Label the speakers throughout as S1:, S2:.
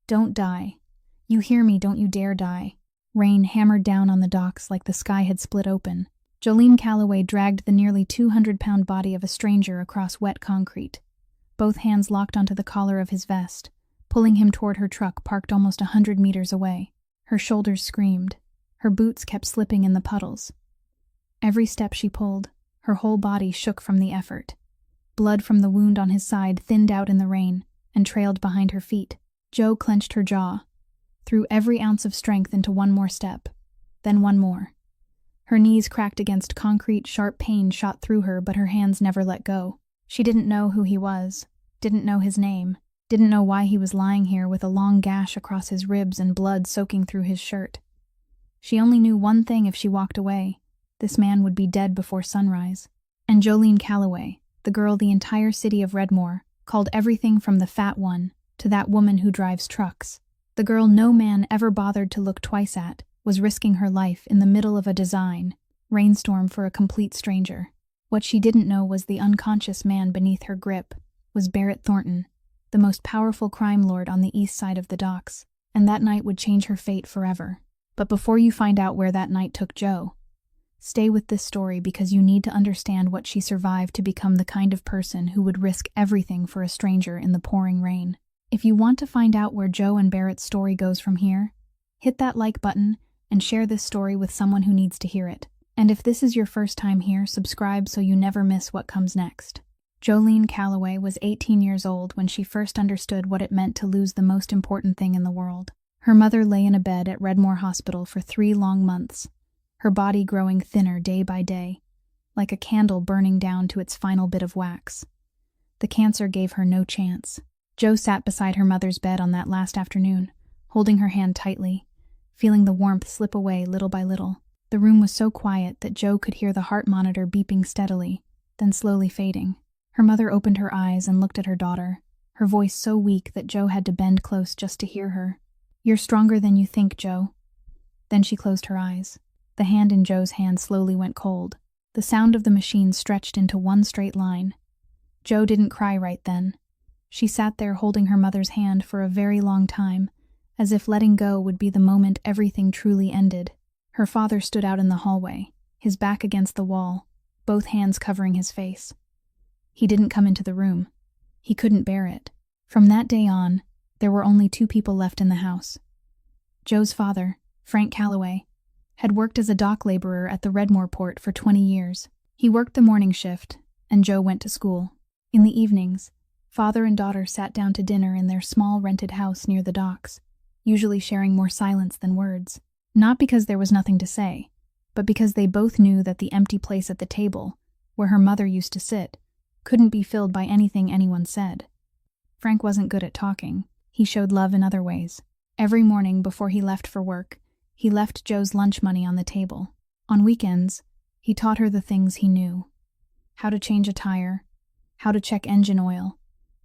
S1: Don't die. You hear me, don't you dare die. Rain hammered down on the docks like the sky had split open. Jolene Calloway dragged the nearly 200-pound body of a stranger across wet concrete. Both hands locked onto the collar of his vest, pulling him toward her truck parked almost 100 meters away. Her shoulders screamed. Her boots kept slipping in the puddles. Every step she pulled, her whole body shook from the effort. Blood from the wound on his side thinned out in the rain and trailed behind her feet. Jo clenched her jaw, threw every ounce of strength into one more step, then one more. Her knees cracked against concrete, sharp pain shot through her, but her hands never let go. She didn't know who he was, didn't know his name, didn't know why he was lying here with a long gash across his ribs and blood soaking through his shirt. She only knew one thing: if she walked away, this man would be dead before sunrise. And Jolene Calloway, the girl the entire city of Redmore called everything from the fat one to that woman who drives trucks, the girl no man ever bothered to look twice at, was risking her life in the middle of a rainstorm for a complete stranger. What she didn't know was the unconscious man beneath her grip was Barrett Thornton, the most powerful crime lord on the east side of the docks, and that night would change her fate forever. But before you find out where that night took Jo, stay with this story, because you need to understand what she survived to become the kind of person who would risk everything for a stranger in the pouring rain. If you want to find out where Jo and Barrett's story goes from here, hit that like button and share this story with someone who needs to hear it. And if this is your first time here, subscribe so you never miss what comes next. Jolene Calloway was 18 years old when she first understood what it meant to lose the most important thing in the world. Her mother lay in a bed at Redmore Hospital for 3 long months, her body growing thinner day by day, like a candle burning down to its final bit of wax. The cancer gave her no chance. Jo sat beside her mother's bed on that last afternoon, holding her hand tightly, feeling the warmth slip away little by little. The room was so quiet that Jo could hear the heart monitor beeping steadily, then slowly fading. Her mother opened her eyes and looked at her daughter, her voice so weak that Jo had to bend close just to hear her. "You're stronger than you think, Jo." Then she closed her eyes. The hand in Jo's hand slowly went cold. The sound of the machine stretched into one straight line. Jo didn't cry right then. She sat there holding her mother's hand for a very long time, as if letting go would be the moment everything truly ended. Her father stood out in the hallway, his back against the wall, both hands covering his face. He didn't come into the room. He couldn't bear it. From that day on, there were only 2 people left in the house. Jo's father, Frank Calloway, had worked as a dock laborer at the Redmore port for 20 years. He worked the morning shift, and Jo went to school. In the evenings, father and daughter sat down to dinner in their small rented house near the docks, usually sharing more silence than words. Not because there was nothing to say, but because they both knew that the empty place at the table, where her mother used to sit, couldn't be filled by anything anyone said. Frank wasn't good at talking. He showed love in other ways. Every morning before he left for work, he left Jo's lunch money on the table. On weekends, he taught her the things he knew: how to change a tire, how to check engine oil,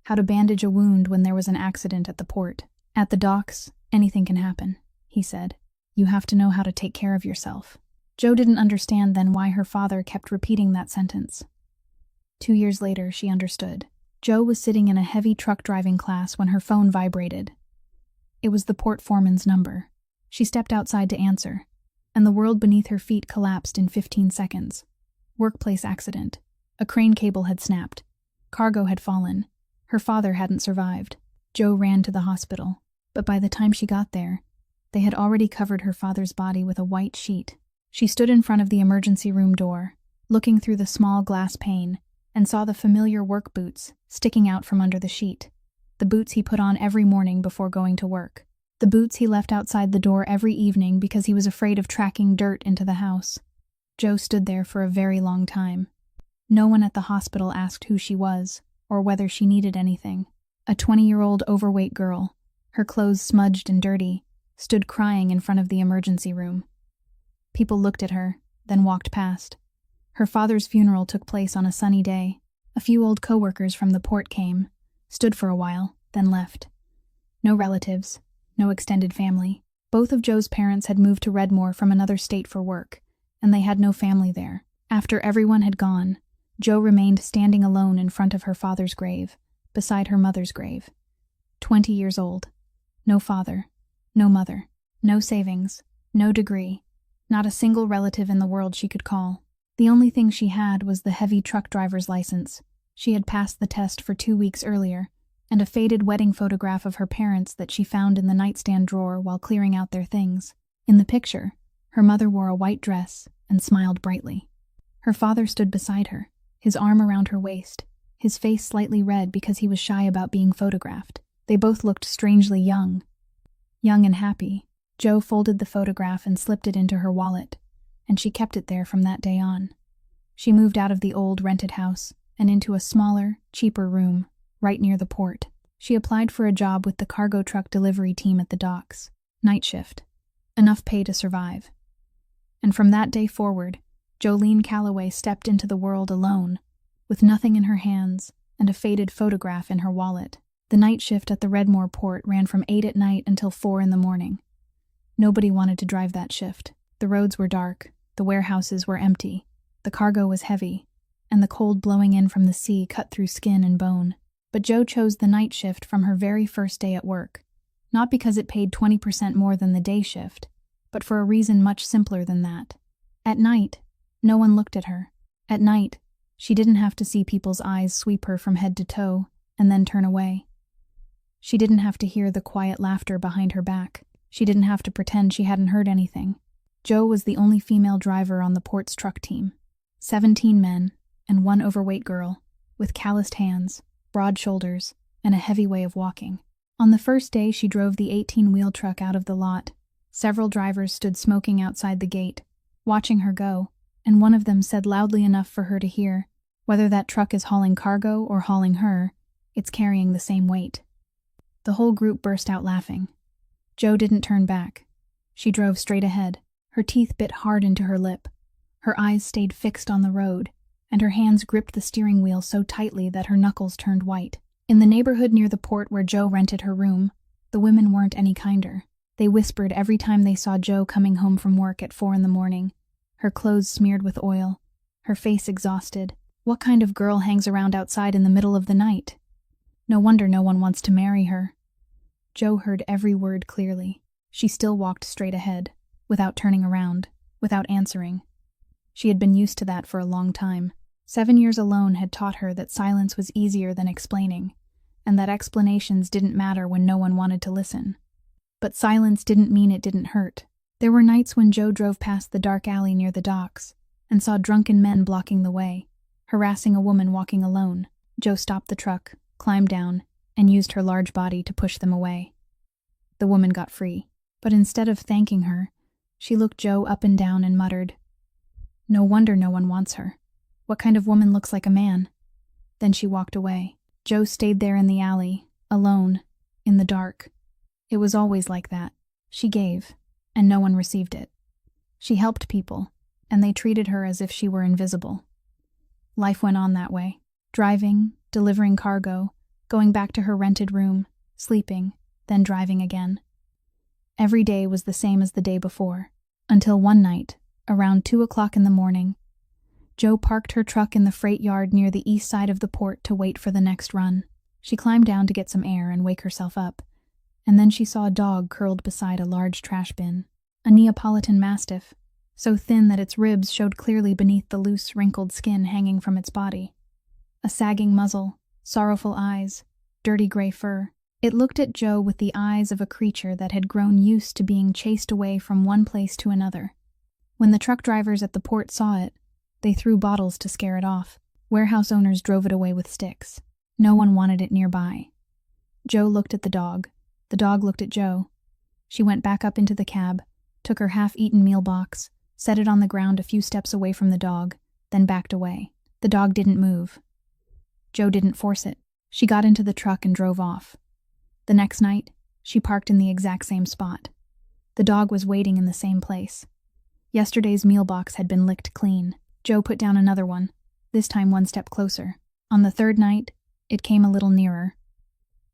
S1: how to bandage a wound when there was an accident at the port. "At the docks, anything can happen," he said. "You have to know how to take care of yourself." Jo didn't understand then why her father kept repeating that sentence. 2 years later, she understood. Jo was sitting in a heavy truck driving class when her phone vibrated. It was the port foreman's number. She stepped outside to answer, and the world beneath her feet collapsed in 15 seconds. Workplace accident. A crane cable had snapped. Cargo had fallen. Her father hadn't survived. Jo ran to the hospital, but by the time she got there, they had already covered her father's body with a white sheet. She stood in front of the emergency room door, looking through the small glass pane, and saw the familiar work boots sticking out from under the sheet. The boots he put on every morning before going to work. The boots he left outside the door every evening because he was afraid of tracking dirt into the house. Jo stood there for a very long time. No one at the hospital asked who she was, or whether she needed anything. A 20-year-old overweight girl, her clothes smudged and dirty, stood crying in front of the emergency room. People looked at her, then walked past. Her father's funeral took place on a sunny day. A few old co-workers from the port came, stood for a while, then left. No relatives, no extended family. Both of Jo's parents had moved to Redmore from another state for work, and they had no family there. After everyone had gone, Jo remained standing alone in front of her father's grave, beside her mother's grave. 20 years old. No father, no mother, no savings, no degree, not a single relative in the world she could call. The only thing she had was the heavy truck driver's license. She had passed the test for 2 weeks earlier, and a faded wedding photograph of her parents that she found in the nightstand drawer while clearing out their things. In the picture, her mother wore a white dress and smiled brightly. Her father stood beside her, his arm around her waist, his face slightly red because he was shy about being photographed. They both looked strangely young and happy. Jo folded the photograph and slipped it into her wallet, and she kept it there from that day on. She moved out of the old rented house and into a smaller, cheaper room, right near the port. She applied for a job with the cargo truck delivery team at the docks. Night shift. Enough pay to survive. And from that day forward, Jolene Calloway stepped into the world alone, with nothing in her hands and a faded photograph in her wallet. The night shift at the Redmore port ran from 8 at night until 4 in the morning. Nobody wanted to drive that shift. The roads were dark, the warehouses were empty, the cargo was heavy, and the cold blowing in from the sea cut through skin and bone. But Jo chose the night shift from her very first day at work, not because it paid 20% more than the day shift, but for a reason much simpler than that. At night, no one looked at her. At night, she didn't have to see people's eyes sweep her from head to toe and then turn away. She didn't have to hear the quiet laughter behind her back. She didn't have to pretend she hadn't heard anything. Jo was the only female driver on the port's truck team. 17 men and 1 overweight girl, with calloused hands, broad shoulders, and a heavy way of walking. On the first day she drove the 18-wheel truck out of the lot. Several drivers stood smoking outside the gate, watching her go, and one of them said loudly enough for her to hear, "Whether that truck is hauling cargo or hauling her, it's carrying the same weight." The whole group burst out laughing. Jo didn't turn back. She drove straight ahead, her teeth bit hard into her lip. Her eyes stayed fixed on the road, and her hands gripped the steering wheel so tightly that her knuckles turned white. In the neighborhood near the port where Jo rented her room, the women weren't any kinder. They whispered every time they saw Jo coming home from work at 4 in the morning, her clothes smeared with oil, her face exhausted. What kind of girl hangs around outside in the middle of the night? No wonder no one wants to marry her. Jo heard every word clearly. She still walked straight ahead, without turning around, without answering. She had been used to that for a long time. 7 years alone had taught her that silence was easier than explaining, and that explanations didn't matter when no one wanted to listen. But silence didn't mean it didn't hurt. There were nights when Jo drove past the dark alley near the docks and saw drunken men blocking the way, harassing a woman walking alone. Jo stopped the truck, climbed down, and used her large body to push them away. The woman got free, but instead of thanking her, she looked Jo up and down and muttered, "No wonder no one wants her. What kind of woman looks like a man?" Then she walked away. Jo stayed there in the alley, alone, in the dark. It was always like that. She gave, and no one received it. She helped people, and they treated her as if she were invisible. Life went on that way, driving, delivering cargo, going back to her rented room, sleeping, then driving again. Every day was the same as the day before, until one night, around 2 o'clock in the morning, Jo parked her truck in the freight yard near the east side of the port to wait for the next run. She climbed down to get some air and wake herself up, and then she saw a dog curled beside a large trash bin, a Neapolitan Mastiff, so thin that its ribs showed clearly beneath the loose, wrinkled skin hanging from its body. A sagging muzzle, sorrowful eyes, dirty gray fur. It looked at Jo with the eyes of a creature that had grown used to being chased away from one place to another. When the truck drivers at the port saw it, they threw bottles to scare it off. Warehouse owners drove it away with sticks. No one wanted it nearby. Jo looked at the dog. The dog looked at Jo. She went back up into the cab, took her half-eaten meal box, set it on the ground a few steps away from the dog, then backed away. The dog didn't move. Jo didn't force it. She got into the truck and drove off. The next night, she parked in the exact same spot. The dog was waiting in the same place. Yesterday's meal box had been licked clean. Jo put down another one, this time 1 step closer. On the 3rd night, it came a little nearer.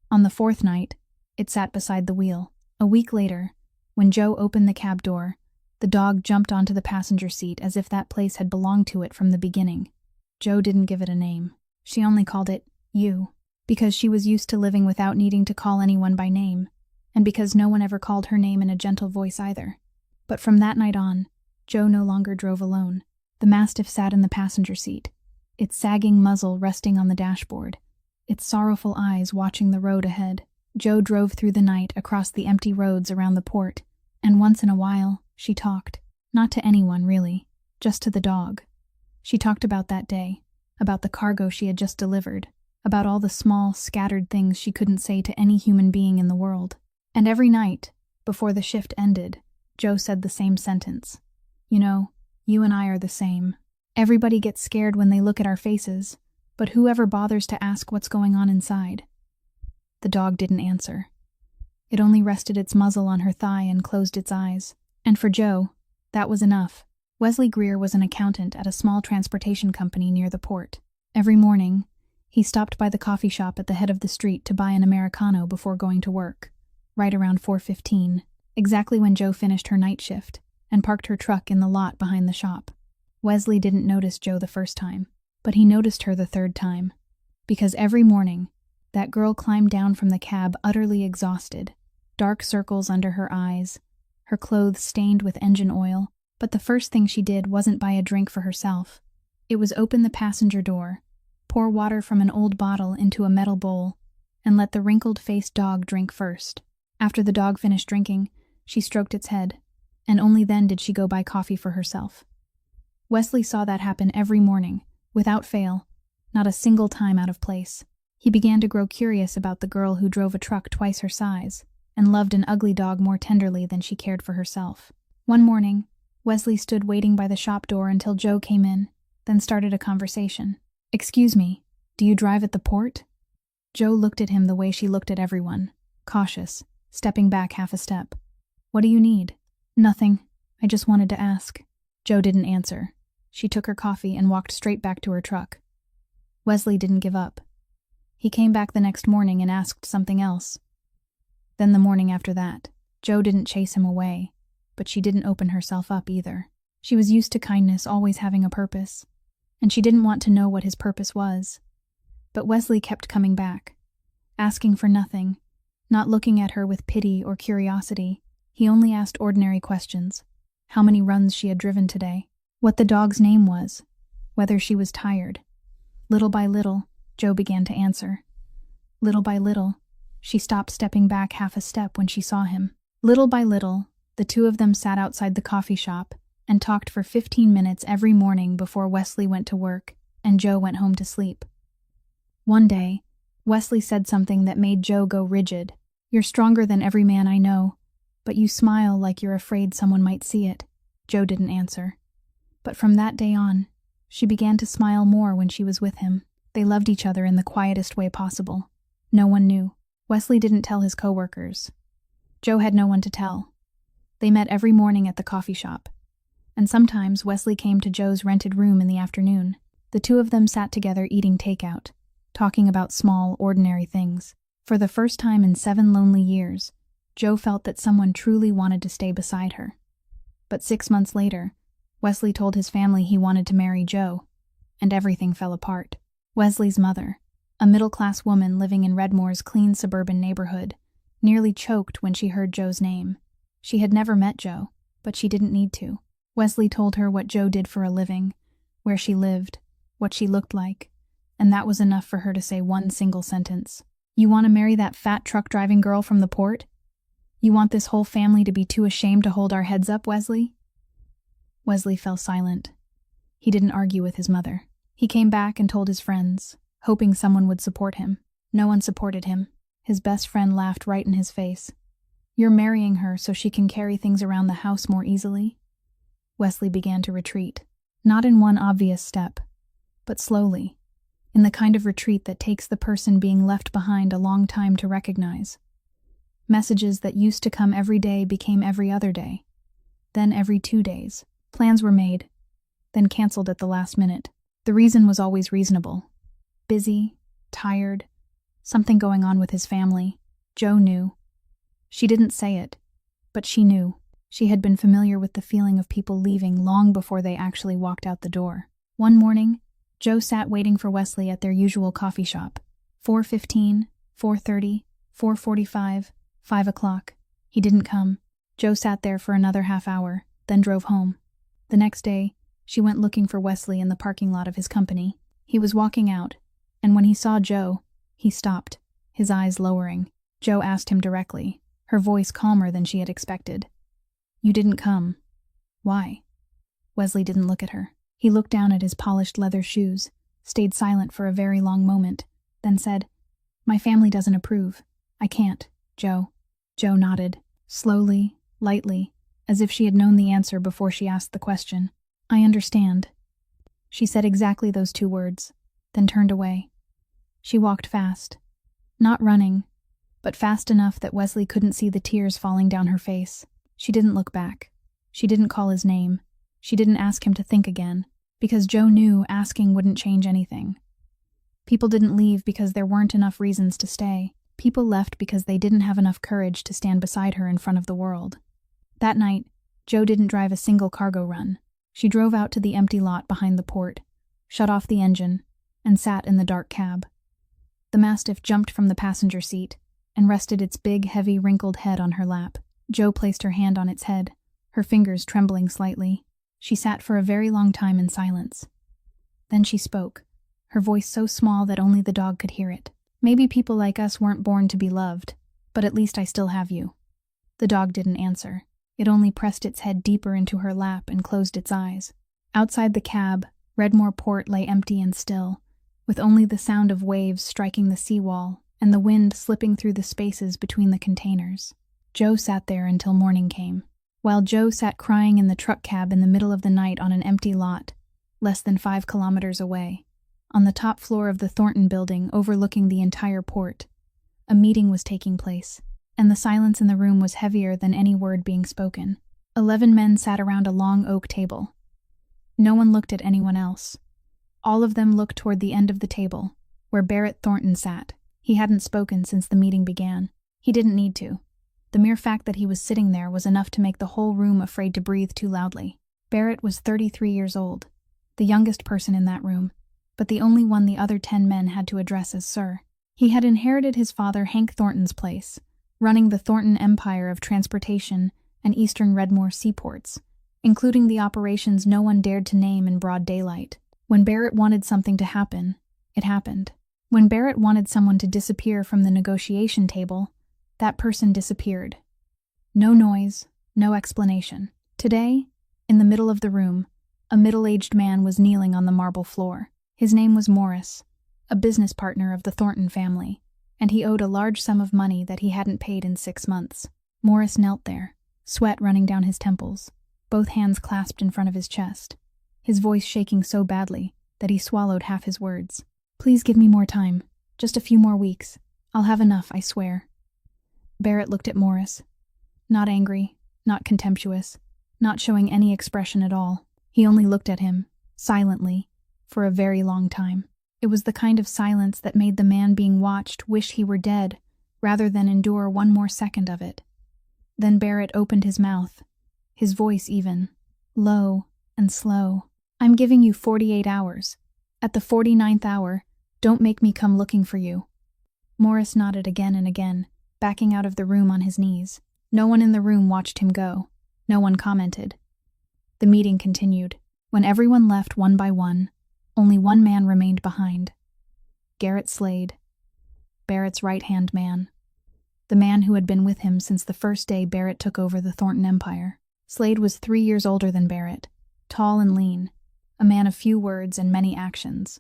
S1: On the 4th night, it sat beside the wheel. A week later, when Jo opened the cab door, the dog jumped onto the passenger seat as if that place had belonged to it from the beginning. Jo didn't give it a name. She only called it You, because she was used to living without needing to call anyone by name, and because no one ever called her name in a gentle voice either. But from that night on, Joe no longer drove alone. The Mastiff sat in the passenger seat, its sagging muzzle resting on the dashboard, its sorrowful eyes watching the road ahead. Joe drove through the night across the empty roads around the port, and once in a while, she talked. Not to anyone, really, just to the dog. She talked about that day, about the cargo she had just delivered, about all the small, scattered things she couldn't say to any human being in the world. And every night, before the shift ended, Joe said the same sentence. You know, you and I are the same. Everybody gets scared when they look at our faces, but whoever bothers to ask what's going on inside? The dog didn't answer. It only rested its muzzle on her thigh and closed its eyes. And for Joe, that was enough. Wesley Greer was an accountant at a small transportation company near the port. Every morning, he stopped by the coffee shop at the head of the street to buy an Americano before going to work, right around 4:15, exactly when Joe finished her night shift and parked her truck in the lot behind the shop. Wesley didn't notice Joe the first time, but he noticed her the third time, because every morning, that girl climbed down from the cab utterly exhausted, dark circles under her eyes, her clothes stained with engine oil. But the first thing she did wasn't buy a drink for herself. It was open the passenger door, pour water from an old bottle into a metal bowl, and let the wrinkled-faced dog drink first. After the dog finished drinking, she stroked its head, and only then did she go buy coffee for herself. Wesley saw that happen every morning, without fail, not a single time out of place. He began to grow curious about the girl who drove a truck twice her size, and loved an ugly dog more tenderly than she cared for herself. One morning, Wesley stood waiting by the shop door until Joe came in, then started a conversation. "Excuse me, do you drive at the port?" Joe looked at him the way she looked at everyone, cautious, stepping back half a step. "What do you need?" "Nothing. I just wanted to ask." Joe didn't answer. She took her coffee and walked straight back to her truck. Wesley didn't give up. He came back the next morning and asked something else. Then the morning after that, Joe didn't chase him away. But she didn't open herself up either. She was used to kindness always having a purpose, and she didn't want to know what his purpose was. But Wesley kept coming back, asking for nothing, not looking at her with pity or curiosity. He only asked ordinary questions: how many runs she had driven today, what the dog's name was, whether she was tired. Little by little, Joe began to answer. Little by little, she stopped stepping back half a step when she saw him. Little by little, the two of them sat outside the coffee shop and talked for 15 minutes every morning before Wesley went to work and Joe went home to sleep. One day, Wesley said something that made Joe go rigid. "You're stronger than every man I know, but you smile like you're afraid someone might see it." Joe didn't answer. But from that day on, she began to smile more when she was with him. They loved each other in the quietest way possible. No one knew. Wesley didn't tell his coworkers. Joe had no one to tell. They met every morning at the coffee shop, and sometimes Wesley came to Joe's rented room in the afternoon. The two of them sat together eating takeout, talking about small, ordinary things. For the first time in 7 lonely years, Joe felt that someone truly wanted to stay beside her. But 6 months later, Wesley told his family he wanted to marry Joe, and everything fell apart. Wesley's mother, a middle-class woman living in Redmore's clean suburban neighborhood, nearly choked when she heard Joe's name. She had never met Joe, but she didn't need to. Wesley told her what Joe did for a living, where she lived, what she looked like, and that was enough for her to say one single sentence. "You want to marry that fat truck-driving girl from the port? You want this whole family to be too ashamed to hold our heads up, Wesley?" Wesley fell silent. He didn't argue with his mother. He came back and told his friends, hoping someone would support him. No one supported him. His best friend laughed right in his face. "You're marrying her so she can carry things around the house more easily?" Wesley began to retreat, not in one obvious step, but slowly, in the kind of retreat that takes the person being left behind a long time to recognize. Messages that used to come every day became every other day, then every 2 days. Plans were made, then canceled at the last minute. The reason was always reasonable. Busy, tired, something going on with his family. Joe knew. She didn't say it, but she knew. She had been familiar with the feeling of people leaving long before they actually walked out the door. One morning, Joe sat waiting for Wesley at their usual coffee shop. 4:15, 4:30, 4:45, 5 o'clock. He didn't come. Joe sat there for another half-hour, then drove home. The next day, she went looking for Wesley in the parking lot of his company. He was walking out, and when he saw Joe, he stopped, his eyes lowering. Joe asked him directly, her voice calmer than she had expected. "You didn't come. Why?" Wesley didn't look at her. He looked down at his polished leather shoes, stayed silent for a very long moment, then said, "My family doesn't approve. I can't, Joe." Joe nodded, slowly, lightly, as if she had known the answer before she asked the question. "I understand." She said exactly those 2 words, then turned away. She walked fast. Not running, but fast enough that Wesley couldn't see the tears falling down her face. She didn't look back. She didn't call his name. She didn't ask him to think again, because Joe knew asking wouldn't change anything. People didn't leave because there weren't enough reasons to stay. People left because they didn't have enough courage to stand beside her in front of the world. That night, Joe didn't drive a single cargo run. She drove out to the empty lot behind the port, shut off the engine, and sat in the dark cab. The Mastiff jumped from the passenger seat and rested its big, heavy, wrinkled head on her lap. Joe placed her hand on its head, her fingers trembling slightly. She sat for a very long time in silence. Then she spoke, her voice so small that only the dog could hear it. "Maybe people like us weren't born to be loved, but at least I still have you." The dog didn't answer. It only pressed its head deeper into her lap and closed its eyes. Outside the cab, Redmore Port lay empty and still, with only the sound of waves striking the seawall and the wind slipping through the spaces between the containers. Joe sat there until morning came. While Joe sat crying in the truck cab in the middle of the night on an empty lot, less than 5 kilometers away, on the top floor of the Thornton building overlooking the entire port, a meeting was taking place, and the silence in the room was heavier than any word being spoken. 11 men sat around a long oak table. No one looked at anyone else. All of them looked toward the end of the table, where Barrett Thornton sat. He hadn't spoken since the meeting began. He didn't need to. The mere fact that he was sitting there was enough to make the whole room afraid to breathe too loudly. Barrett was 33 years old, the youngest person in that room, but the only one the other 10 men had to address as Sir. He had inherited his father Hank Thornton's place, running the Thornton empire of transportation and eastern Redmore seaports, including the operations no one dared to name in broad daylight. When Barrett wanted something to happen, it happened. When Barrett wanted someone to disappear from the negotiation table, that person disappeared. No noise, no explanation. Today, in the middle of the room, a middle-aged man was kneeling on the marble floor. His name was Morris, a business partner of the Thornton family, and he owed a large sum of money that he hadn't paid in 6 months. Morris knelt there, sweat running down his temples, both hands clasped in front of his chest, his voice shaking so badly that he swallowed half his words. "Please give me more time, just a few more weeks. I'll have enough, I swear." Barrett looked at Morris. Not angry, not contemptuous, not showing any expression at all. He only looked at him, silently, for a very long time. It was the kind of silence that made the man being watched wish he were dead, rather than endure one more second of it. Then Barrett opened his mouth, his voice even, low and slow. "I'm giving you 48 hours. At the 49th hour, don't make me come looking for you." Morris nodded again and again, backing out of the room on his knees. No one in the room watched him go. No one commented. The meeting continued. When everyone left one by one, only one man remained behind. Garrett Slade, Barrett's right-hand man. The man who had been with him since the first day Barrett took over the Thornton Empire. Slade was 3 years older than Barrett, tall and lean, a man of few words and many actions.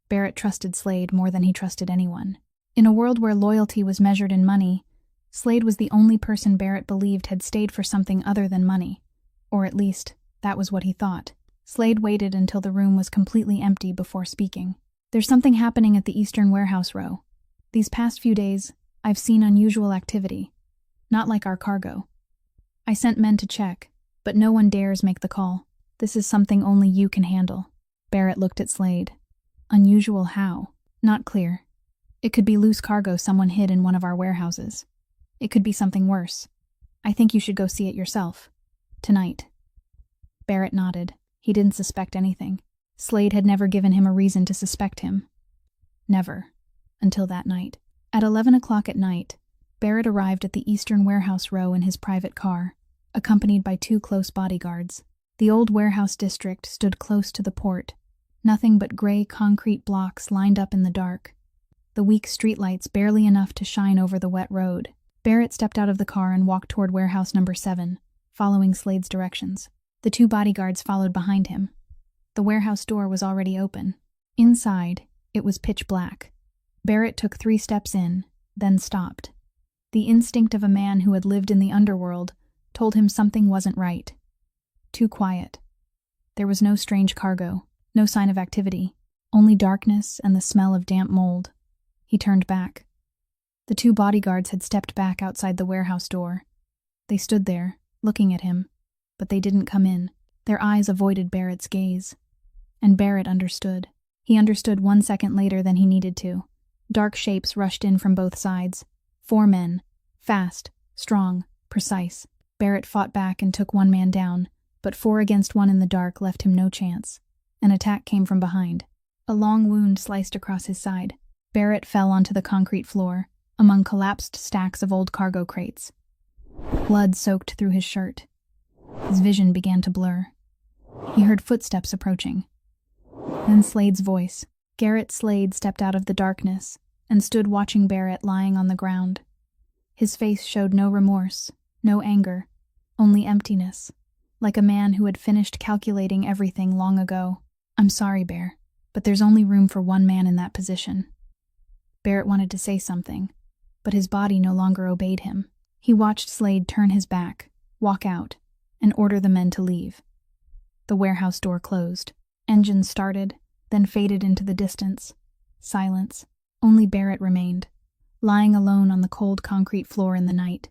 S1: Barrett trusted Slade more than he trusted anyone. In a world where loyalty was measured in money, Slade was the only person Barrett believed had stayed for something other than money, or at least, that was what he thought. Slade waited until the room was completely empty before speaking. "There's something happening at the Eastern Warehouse Row. These past few days, I've seen unusual activity. Not like our cargo. I sent men to check, but no one dares make the call. This is something only you can handle." Barrett looked at Slade. "Unusual how?" "Not clear. It could be loose cargo someone hid in one of our warehouses. It could be something worse. I think you should go see it yourself. Tonight." Barrett nodded. He didn't suspect anything. Slade had never given him a reason to suspect him. Never. Until that night. At 11 o'clock at night, Barrett arrived at the Eastern Warehouse Row in his private car, accompanied by 2 close bodyguards. The old warehouse district stood close to the port, nothing but gray concrete blocks lined up in the dark, the weak streetlights barely enough to shine over the wet road. Barrett stepped out of the car and walked toward warehouse number 7, following Slade's directions. The 2 bodyguards followed behind him. The warehouse door was already open. Inside, it was pitch black. Barrett took 3 steps in, then stopped. The instinct of a man who had lived in the underworld told him something wasn't right. Too quiet. There was no strange cargo, no sign of activity, only darkness and the smell of damp mold. He turned back. The 2 bodyguards had stepped back outside the warehouse door. They stood there, looking at him, but they didn't come in. Their eyes avoided Barrett's gaze. And Barrett understood. He understood 1 second later than he needed to. Dark shapes rushed in from both sides. 4 men. Fast, strong, precise. Barrett fought back and took 1 man down, but 4 against 1 in the dark left him no chance. An attack came from behind. A long wound sliced across his side. Barrett fell onto the concrete floor, among collapsed stacks of old cargo crates. Blood soaked through his shirt. His vision began to blur. He heard footsteps approaching. Then Slade's voice. Garrett Slade stepped out of the darkness and stood watching Barrett lying on the ground. His face showed no remorse, no anger, only emptiness, like a man who had finished calculating everything long ago. "I'm sorry, Bear, but there's only room for 1 man in that position." Barrett wanted to say something, but his body no longer obeyed him. He watched Slade turn his back, walk out, and order the men to leave. The warehouse door closed. Engines started, then faded into the distance. Silence. Only Barrett remained, lying alone on the cold concrete floor in the night,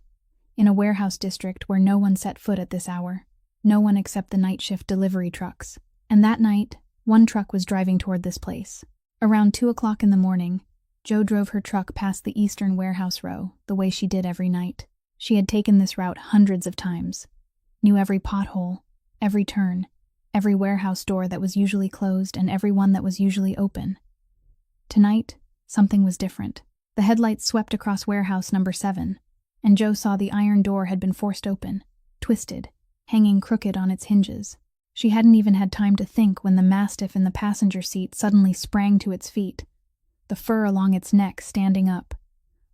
S1: in a warehouse district where no one set foot at this hour, no one except the night shift delivery trucks. And that night, 1 truck was driving toward this place. Around 2 o'clock in the morning, Jo drove her truck past the Eastern Warehouse Row, the way she did every night. She had taken this route hundreds of times, knew every pothole, every turn, every warehouse door that was usually closed and every one that was usually open. Tonight, something was different. The headlights swept across warehouse number 7, and Jo saw the iron door had been forced open, twisted, hanging crooked on its hinges. She hadn't even had time to think when the mastiff in the passenger seat suddenly sprang to its feet, the fur along its neck standing up,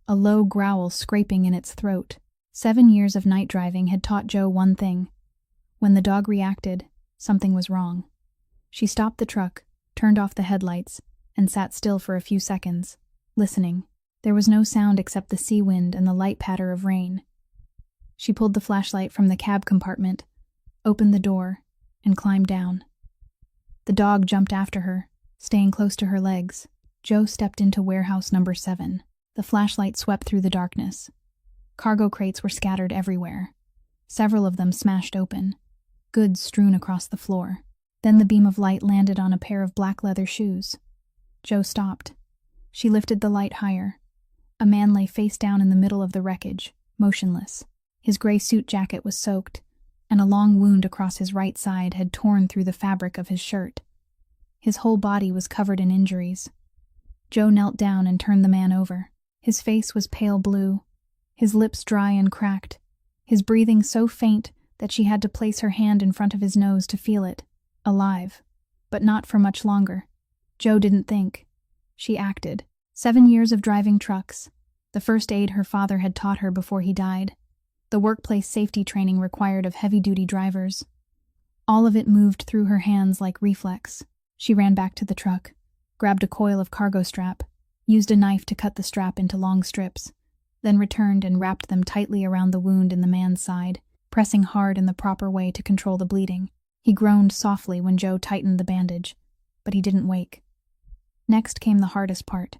S1: a low growl scraping in its throat. 7 years of night driving had taught Jo one thing. When the dog reacted, something was wrong. She stopped the truck, turned off the headlights, and sat still for a few seconds, listening. There was no sound except the sea wind and the light patter of rain. She pulled the flashlight from the cab compartment, opened the door, and climbed down. The dog jumped after her, staying close to her legs. Jo stepped into warehouse number 7. The flashlight swept through the darkness. Cargo crates were scattered everywhere, several of them smashed open, goods strewn across the floor. Then the beam of light landed on a pair of black leather shoes. Jo stopped. She lifted the light higher. A man lay face down in the middle of the wreckage, motionless. His gray suit jacket was soaked, and a long wound across his right side had torn through the fabric of his shirt. His whole body was covered in injuries. Jo knelt down and turned the man over. His face was pale blue, his lips dry and cracked, his breathing so faint that she had to place her hand in front of his nose to feel it. Alive, but not for much longer. Jo didn't think. She acted. 7 years of driving trucks, the first aid her father had taught her before he died, the workplace safety training required of heavy-duty drivers. All of it moved through her hands like reflex. She ran back to the truck, grabbed a coil of cargo strap, used a knife to cut the strap into long strips, then returned and wrapped them tightly around the wound in the man's side, pressing hard in the proper way to control the bleeding. He groaned softly when Jo tightened the bandage, but he didn't wake. Next came the hardest part.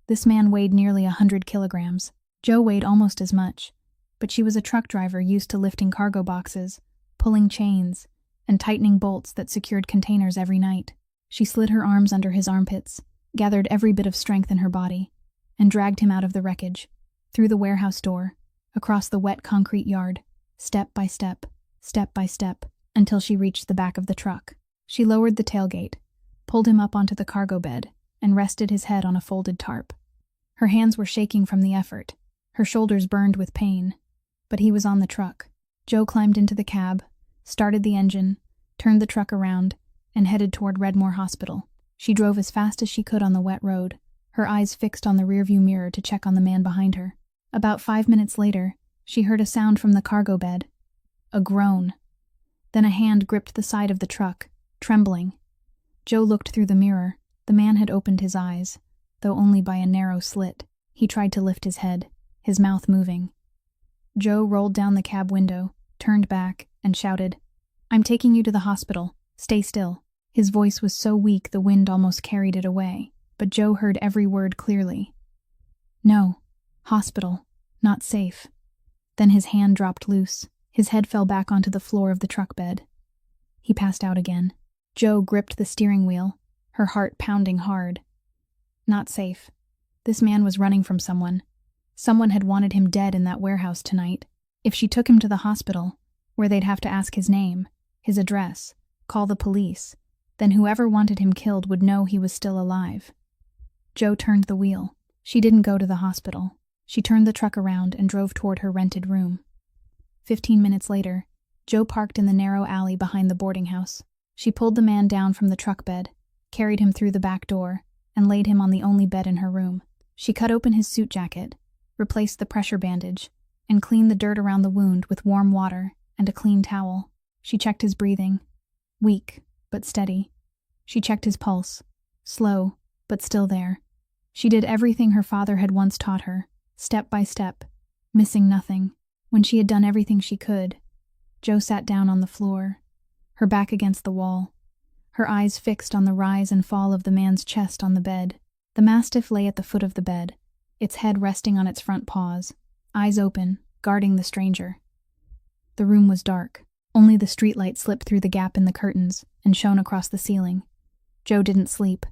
S1: This man weighed nearly 100 kilograms. Jo weighed almost as much, but she was a truck driver used to lifting cargo boxes, pulling chains, and tightening bolts that secured containers every night. She slid her arms under his armpits, gathered every bit of strength in her body, and dragged him out of the wreckage, through the warehouse door, across the wet concrete yard, step by step, until she reached the back of the truck. She lowered the tailgate, pulled him up onto the cargo bed, and rested his head on a folded tarp. Her hands were shaking from the effort, Her shoulders burned with pain, but he was on the truck. Joe climbed into the cab, started the engine, turned the truck around, and headed toward Redmore Hospital. She drove as fast as she could on the wet road, her eyes fixed on the rearview mirror to check on the man behind her. About 5 minutes later, she heard a sound from the cargo bed. A groan. Then a hand gripped the side of the truck, trembling. Joe looked through the mirror. The man had opened his eyes, though only by a narrow slit. He tried to lift his head, his mouth moving. Joe rolled down the cab window, turned back, and shouted, "I'm taking you to the hospital. Stay still." His voice was so weak the wind almost carried it away, but Joe heard every word clearly. "No. Hospital. Not safe." Then his hand dropped loose. His head fell back onto the floor of the truck bed. He passed out again. Joe gripped the steering wheel, her heart pounding hard. Not safe. This man was running from someone. Someone had wanted him dead in that warehouse tonight. If she took him to the hospital, where they'd have to ask his name, his address, call the police, then whoever wanted him killed would know he was still alive. Joe turned the wheel. She didn't go to the hospital. She turned the truck around and drove toward her rented room. 15 minutes later, Joe parked in the narrow alley behind the boarding house. She pulled the man down from the truck bed, carried him through the back door, and laid him on the only bed in her room. She cut open his suit jacket, replaced the pressure bandage, and cleaned the dirt around the wound with warm water and a clean towel. She checked his breathing, weak but steady. She checked his pulse, slow but still there. She did everything her father had once taught her, step by step, missing nothing. When she had done everything she could, Joe sat down on the floor, her back against the wall, her eyes fixed on the rise and fall of the man's chest on the bed. The Mastiff lay at the foot of the bed, its head resting on its front paws, eyes open, guarding the stranger. The room was dark. Only the streetlight slipped through the gap in the curtains and shone across the ceiling. Joe didn't sleep.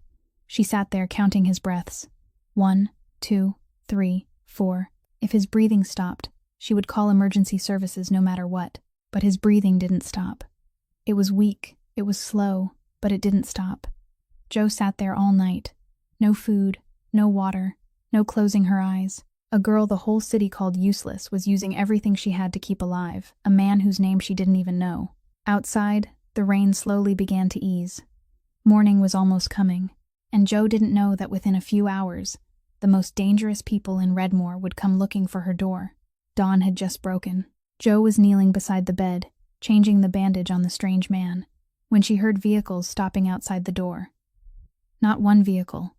S1: She sat there counting his breaths. 1, 2, 3, 4. If his breathing stopped, she would call emergency services no matter what. But his breathing didn't stop. It was weak, it was slow, but it didn't stop. Joe sat there all night. No food, no water, no closing her eyes. A girl the whole city called useless was using everything she had to keep alive, a man whose name she didn't even know. Outside, the rain slowly began to ease. Morning was almost coming, and Joe didn't know that within a few hours, the most dangerous people in Redmore would come looking for her door. Dawn had just broken. Joe was kneeling beside the bed, changing the bandage on the strange man, when she heard vehicles stopping outside the door. Not one vehicle.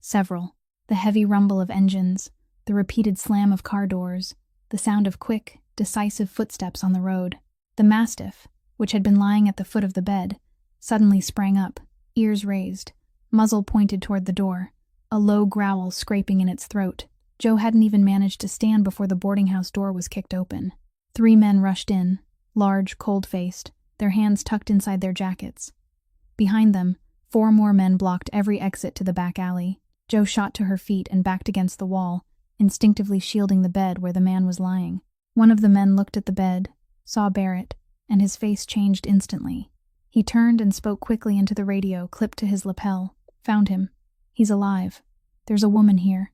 S1: Several. The heavy rumble of engines, the repeated slam of car doors, the sound of quick, decisive footsteps on the road. The Mastiff, which had been lying at the foot of the bed, suddenly sprang up, ears raised, muzzle pointed toward the door, a low growl scraping in its throat. Joe hadn't even managed to stand before the boarding house door was kicked open. 3 men rushed in, large, cold-faced, their hands tucked inside their jackets. Behind them, 4 more men blocked every exit to the back alley. Joe shot to her feet and backed against the wall, instinctively shielding the bed where the man was lying. One of the men looked at the bed, saw Barrett, and his face changed instantly. He turned and spoke quickly into the radio clipped to his lapel. "Found him. He's alive. There's a woman here."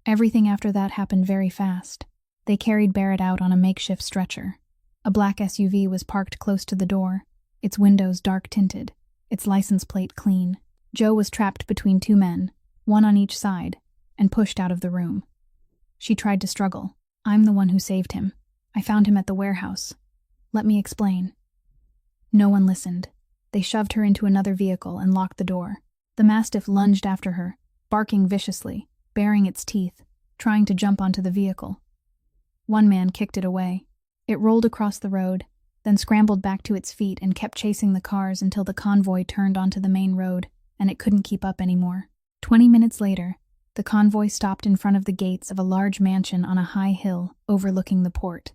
S1: Everything after that happened very fast. They carried Barrett out on a makeshift stretcher. A black SUV was parked close to the door, its windows dark-tinted, its license plate clean. Joe was trapped between 2 men, one on each side, and pushed out of the room. She tried to struggle. "I'm the one who saved him. I found him at the warehouse. Let me explain." No one listened. They shoved her into another vehicle and locked the door. The Mastiff lunged after her, barking viciously, baring its teeth, trying to jump onto the vehicle. One man kicked it away. It rolled across the road, then scrambled back to its feet and kept chasing the cars until the convoy turned onto the main road, and it couldn't keep up anymore. 20 minutes later, the convoy stopped in front of the gates of a large mansion on a high hill overlooking the port,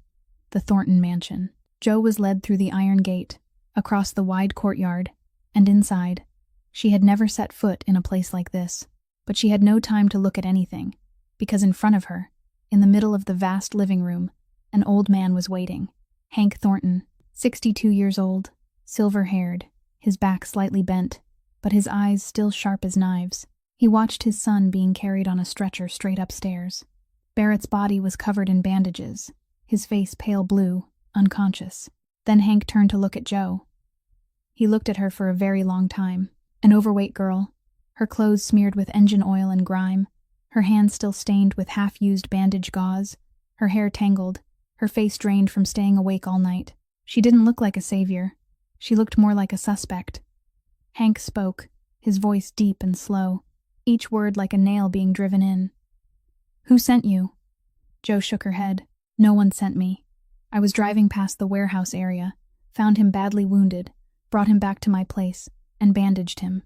S1: the Thornton Mansion. Joe was led through the iron gate, across the wide courtyard, and inside. She had never set foot in a place like this, but she had no time to look at anything, because in front of her, in the middle of the vast living room, an old man was waiting. Hank Thornton, 62 years old, silver-haired, his back slightly bent, but his eyes still sharp as knives. He watched his son being carried on a stretcher straight upstairs. Barrett's body was covered in bandages, his face pale blue, unconscious. Then Hank turned to look at Joe. He looked at her for a very long time. An overweight girl, her clothes smeared with engine oil and grime, her hands still stained with half-used bandage gauze, her hair tangled, her face drained from staying awake all night. She didn't look like a savior. She looked more like a suspect. Hank spoke, his voice deep and slow, each word like a nail being driven in. "Who sent you?" Joe shook her head. "No one sent me. I was driving past the warehouse area, found him badly wounded, brought him back to my place, and bandaged him."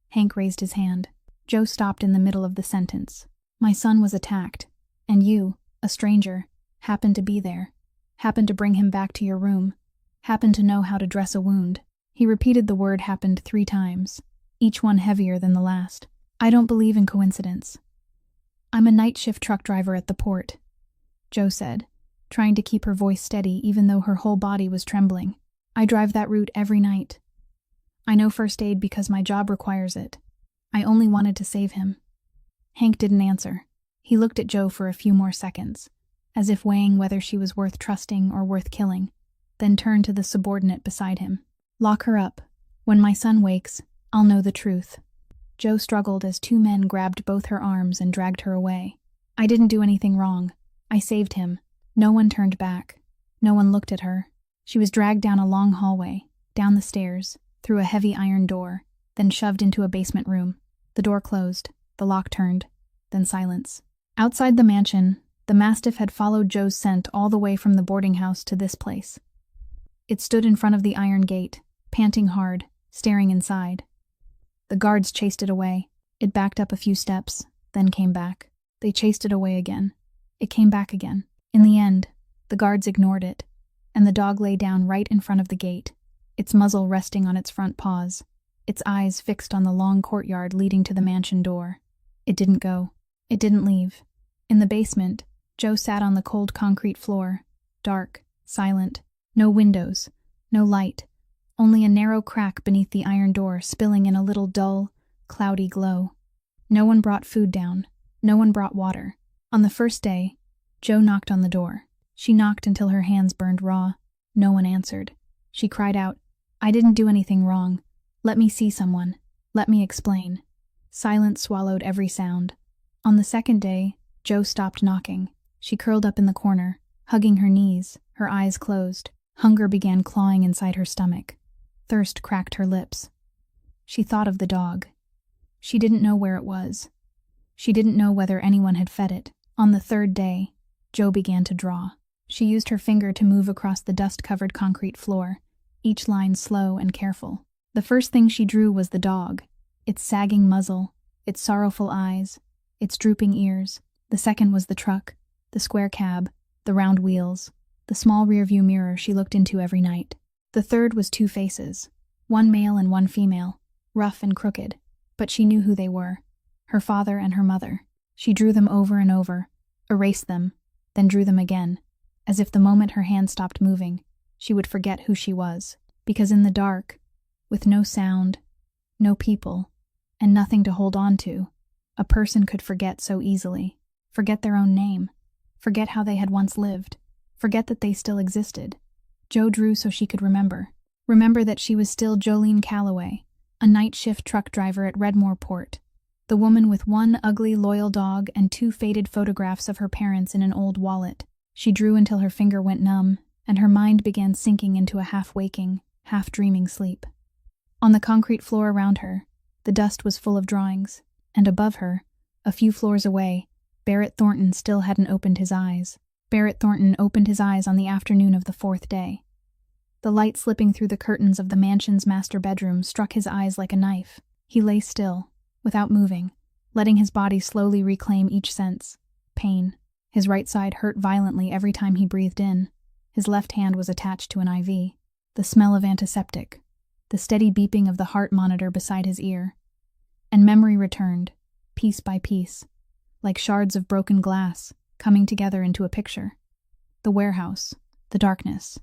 S1: Hank raised his hand. Joe stopped in the middle of the sentence. "My son was attacked, and you, a stranger, happened to be there, happened to bring him back to your room, happened to know how to dress a wound." He repeated the word "happened" 3 times, each one heavier than the last. "I don't believe in coincidence. I'm a night shift truck driver at the port," Joe said, trying to keep her voice steady even though her whole body was trembling. "I drive that route every night. I know first aid because my job requires it. I only wanted to save him." Hank didn't answer. He looked at Joe for a few more seconds, as if weighing whether she was worth trusting or worth killing, then turned to the subordinate beside him. "Lock her up. When my son wakes, I'll know the truth." Joe struggled as 2 men grabbed both her arms and dragged her away. "I didn't do anything wrong. I saved him." No one turned back. No one looked at her. She was dragged down a long hallway, down the stairs, through a heavy iron door, then shoved into a basement room. The door closed, the lock turned, then silence. Outside the mansion, the Mastiff had followed Joe's scent all the way from the boarding house to this place. It stood in front of the iron gate, panting hard, staring inside. The guards chased it away. It backed up a few steps, then came back. They chased it away again. It came back again. In the end, the guards ignored it, and the dog lay down right in front of the gate, its muzzle resting on its front paws, its eyes fixed on the long courtyard leading to the mansion door. It didn't go. It didn't leave. In the basement, Joe sat on the cold concrete floor, dark, silent, no windows, no light, only a narrow crack beneath the iron door spilling in a little dull, cloudy glow. No one brought food down. No one brought water. On the first day, Joe knocked on the door. She knocked until her hands burned raw. No one answered. She cried out, "I didn't do anything wrong. Let me see someone. Let me explain." Silence swallowed every sound. On the second day, Joe stopped knocking. She curled up in the corner, hugging her knees, her eyes closed. Hunger began clawing inside her stomach. Thirst cracked her lips. She thought of the dog. She didn't know where it was. She didn't know whether anyone had fed it. On the third day, Joe began to draw. She used her finger to move across the dust-covered concrete floor, each line slow and careful. The first thing she drew was the dog, its sagging muzzle, its sorrowful eyes, its drooping ears. The second was the truck, the square cab, the round wheels, the small rearview mirror she looked into every night. The third was 2 faces, one male and one female, rough and crooked, but she knew who they were, her father and her mother. She drew them over and over, erased them, then drew them again, as if the moment her hand stopped moving, she would forget who she was. Because in the dark, with no sound, no people, and nothing to hold on to, a person could forget so easily. Forget their own name, forget how they had once lived, forget that they still existed. Joe drew so she could remember. Remember that she was still Jolene Calloway, a night shift truck driver at Redmore Port, the woman with 1 ugly, loyal dog and 2 faded photographs of her parents in an old wallet. She drew until her finger went numb, and her mind began sinking into a half-waking, half-dreaming sleep. On the concrete floor around her, the dust was full of drawings, and above her, a few floors away, Barrett Thornton still hadn't opened his eyes. Barrett Thornton opened his eyes on the afternoon of the 4th day. The light slipping through the curtains of the mansion's master bedroom struck his eyes like a knife. He lay still, without moving, letting his body slowly reclaim each sense. Pain. His right side hurt violently every time he breathed in. His left hand was attached to an IV. The smell of antiseptic. The steady beeping of the heart monitor beside his ear. And memory returned, piece by piece, like shards of broken glass, coming together into a picture. The warehouse. The darkness.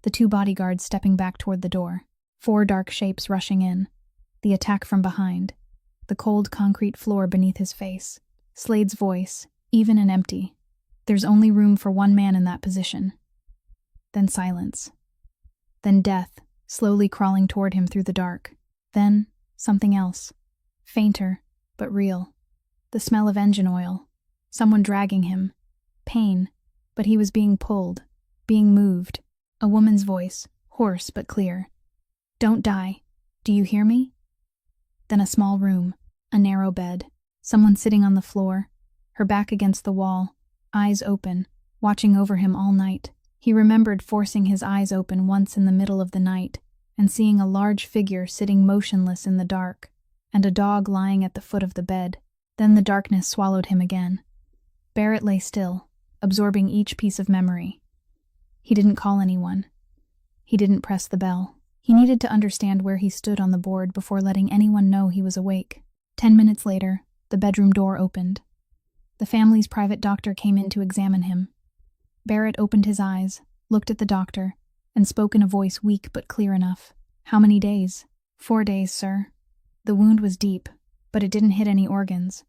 S1: The 2 bodyguards stepping back toward the door. 4 dark shapes rushing in. The attack from behind. The cold concrete floor beneath his face. Slade's voice, even and empty, There's only room for one man in that position. Then silence. Then death, slowly crawling toward him through the dark. Then something else. Fainter, but real. The smell of engine oil. Someone dragging him. Pain, but he was being pulled, being moved. A woman's voice, hoarse but clear. "Don't die. Do you hear me?" Then a small room, a narrow bed, someone sitting on the floor, her back against the wall, eyes open, watching over him all night. He remembered forcing his eyes open once in the middle of the night and seeing a large figure sitting motionless in the dark, and a dog lying at the foot of the bed. Then the darkness swallowed him again. Barrett lay still, absorbing each piece of memory. He didn't call anyone. He didn't press the bell. He needed to understand where he stood on the board before letting anyone know he was awake. 10 minutes later, the bedroom door opened. The family's private doctor came in to examine him. Barrett opened his eyes, looked at the doctor, and spoke in a voice weak but clear enough. "How many days?" "4 days, sir. The wound was deep, but it didn't hit any organs.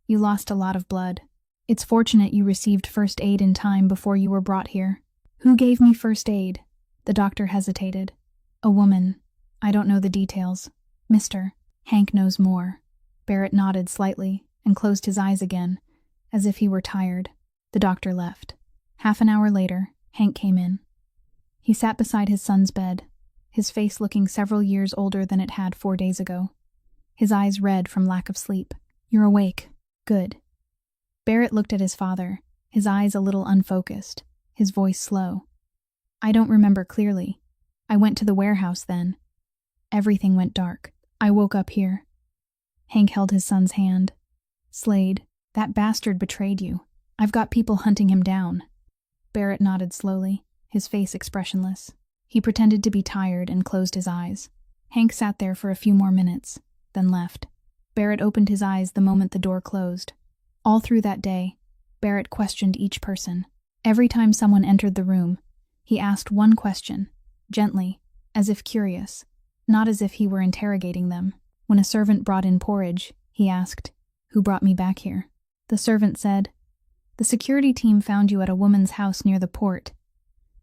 S1: You lost a lot of blood. It's fortunate you received first aid in time before you were brought here." "Who gave me first aid?" The doctor hesitated. "A woman. I don't know the details. Mr. Hank knows more." Barrett nodded slightly and closed his eyes again, as if he were tired. The doctor left. Half an hour later, Hank came in. He sat beside his son's bed, his face looking several years older than it had 4 days ago. His eyes red from lack of sleep. "You're awake. Good." Barrett looked at his father, his eyes a little unfocused, his voice slow. "I don't remember clearly. I went to the warehouse then. Everything went dark. I woke up here." Hank held his son's hand. "Slade, that bastard betrayed you. I've got people hunting him down." Barrett nodded slowly, his face expressionless. He pretended to be tired and closed his eyes. Hank sat there for a few more minutes, then left. Barrett opened his eyes the moment the door closed. All through that day, Barrett questioned each person. Every time someone entered the room, he asked one question, gently, as if curious, not as if he were interrogating them. When a servant brought in porridge, he asked, "Who brought me back here?" The servant said, "The security team found you at a woman's house near the port.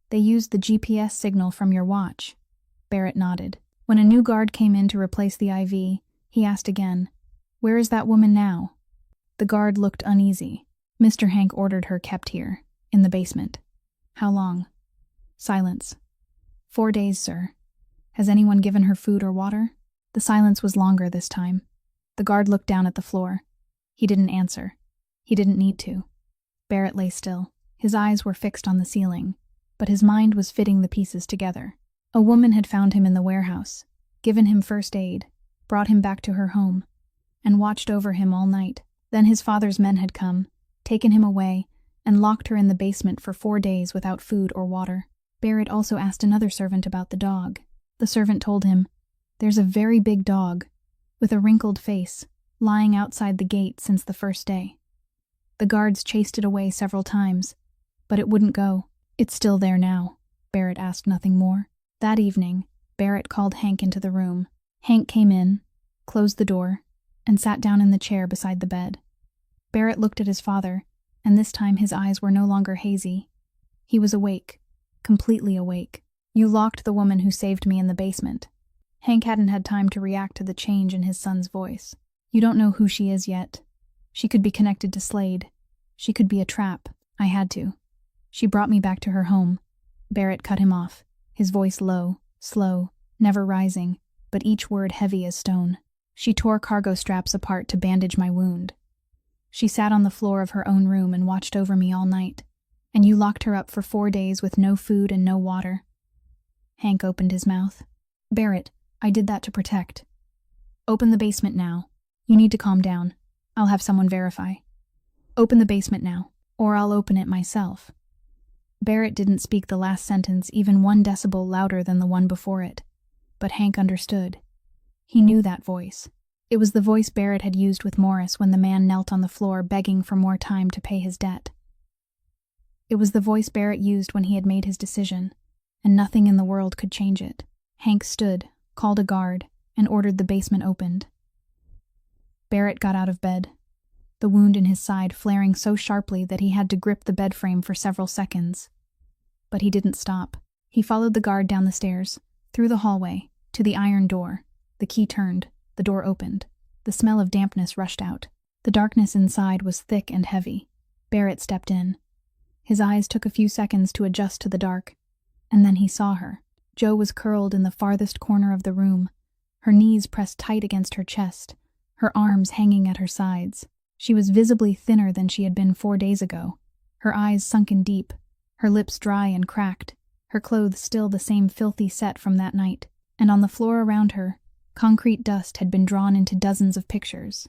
S1: They used the GPS signal from your watch." Barrett nodded. When a new guard came in to replace the IV, he asked again, "Where is that woman now?" The guard looked uneasy. "Mr. Hank ordered her kept here, in the basement." "How long?" Silence. 4 days, sir." "Has anyone given her food or water?" The silence was longer this time. The guard looked down at the floor. He didn't answer. He didn't need to. Barrett lay still. His eyes were fixed on the ceiling, but his mind was fitting the pieces together. A woman had found him in the warehouse, given him first aid, brought him back to her home, and watched over him all night. Then his father's men had come, taken him away, and locked her in the basement for 4 days without food or water. Barrett also asked another servant about the dog. The servant told him, "There's a very big dog, with a wrinkled face, lying outside the gate since the first day. The guards chased it away several times, but it wouldn't go." "It's still there now." Barrett asked nothing more. That evening, Barrett called Hank into the room. Hank came in, closed the door, and sat down in the chair beside the bed. Barrett looked at his father, and this time his eyes were no longer hazy. He was awake, completely awake. "You locked the woman who saved me in the basement." Hank hadn't had time to react to the change in his son's voice. "You don't know who she is yet. She could be connected to Slade. She could be a trap. I had to. She brought me back to her home." Barrett cut him off, his voice low, slow, never rising, but each word heavy as stone. "She tore cargo straps apart to bandage my wound. She sat on the floor of her own room and watched over me all night. And you locked her up for 4 days with no food and no water." Hank opened his mouth. "Barrett, I did that to protect. Open the basement now. You need to calm down. I'll have someone verify. Open the basement now, or I'll open it myself." Barrett didn't speak the last sentence even 1 decibel louder than the one before it, but Hank understood. He knew that voice. It was the voice Barrett had used with Morris when the man knelt on the floor begging for more time to pay his debt. It was the voice Barrett used when he had made his decision, and nothing in the world could change it. Hank stood, called a guard, and ordered the basement opened. Barrett got out of bed. the wound in his side flaring so sharply that he had to grip the bed frame for several seconds. But he didn't stop. He followed the guard down the stairs, through the hallway, to the iron door. The key turned, the door opened. The smell of dampness rushed out. The darkness inside was thick and heavy. Barrett stepped in. His eyes took a few seconds to adjust to the dark, and then he saw her. Jo was curled in the farthest corner of the room, her knees pressed tight against her chest, her arms hanging at her sides. She was visibly thinner than she had been 4 days ago, her eyes sunken deep, her lips dry and cracked, her clothes still the same filthy set from that night, and on the floor around her, concrete dust had been drawn into dozens of pictures.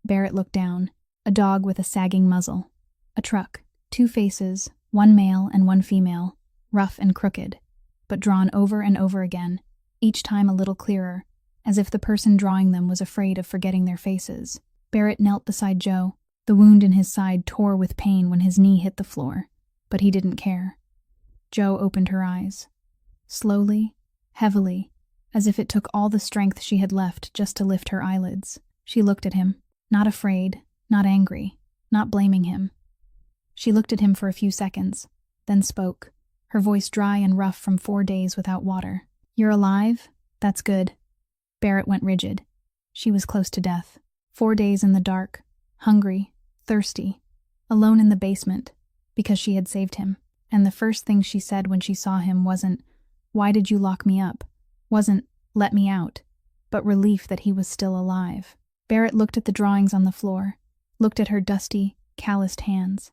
S1: Barrett looked down, a dog with a sagging muzzle, a truck, 2 faces, 1 male and 1 female, rough and crooked, but drawn over and over again, each time a little clearer, as if the person drawing them was afraid of forgetting their faces. Barrett knelt beside Jo. The wound in his side tore with pain when his knee hit the floor, but he didn't care. Jo opened her eyes. Slowly, heavily, as if it took all the strength she had left just to lift her eyelids. She looked at him, not afraid, not angry, not blaming him. She looked at him for a few seconds, then spoke, her voice dry and rough from 4 days without water. "You're alive? That's good." Barrett went rigid. She was close to death. 4 days in the dark, hungry, thirsty, alone in the basement, because she had saved him. And the first thing she said when she saw him wasn't, "Why did you lock me up?" Wasn't, "Let me out," but relief that he was still alive. Barrett looked at the drawings on the floor, looked at her dusty, calloused hands,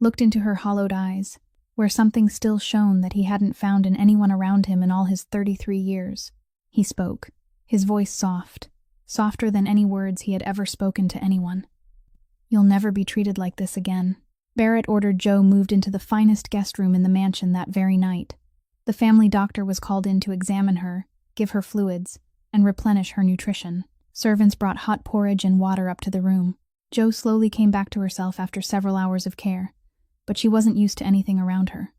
S1: looked into her hollowed eyes, where something still shone that he hadn't found in anyone around him in all his 33 years. He spoke, his voice soft, softer than any words he had ever spoken to anyone. "You'll never be treated like this again." Barrett ordered Jo moved into the finest guest room in the mansion that very night. The family doctor was called in to examine her, give her fluids, and replenish her nutrition. Servants brought hot porridge and water up to the room. Jo slowly came back to herself after several hours of care, but she wasn't used to anything around her.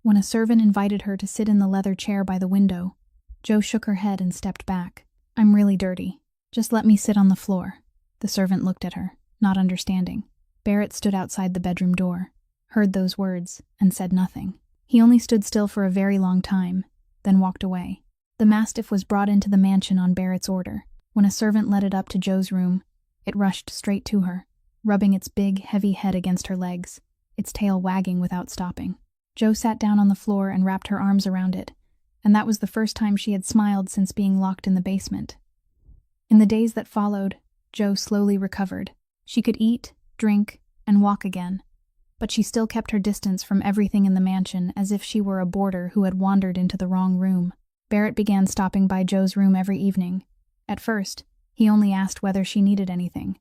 S1: When a servant invited her to sit in the leather chair by the window, Jo shook her head and stepped back. "I'm really dirty. Just let me sit on the floor." The servant looked at her, not understanding. Barrett stood outside the bedroom door, heard those words, and said nothing. He only stood still for a very long time, then walked away. The Mastiff was brought into the mansion on Barrett's order. When a servant led it up to Jo's room, it rushed straight to her, rubbing its big, heavy head against her legs, its tail wagging without stopping. Jo sat down on the floor and wrapped her arms around it, and that was the first time she had smiled since being locked in the basement. In the days that followed, Jo slowly recovered. She could eat, drink, and walk again, but she still kept her distance from everything in the mansion as if she were a boarder who had wandered into the wrong room. Barrett began stopping by Jo's room every evening. At first, he only asked whether she needed anything.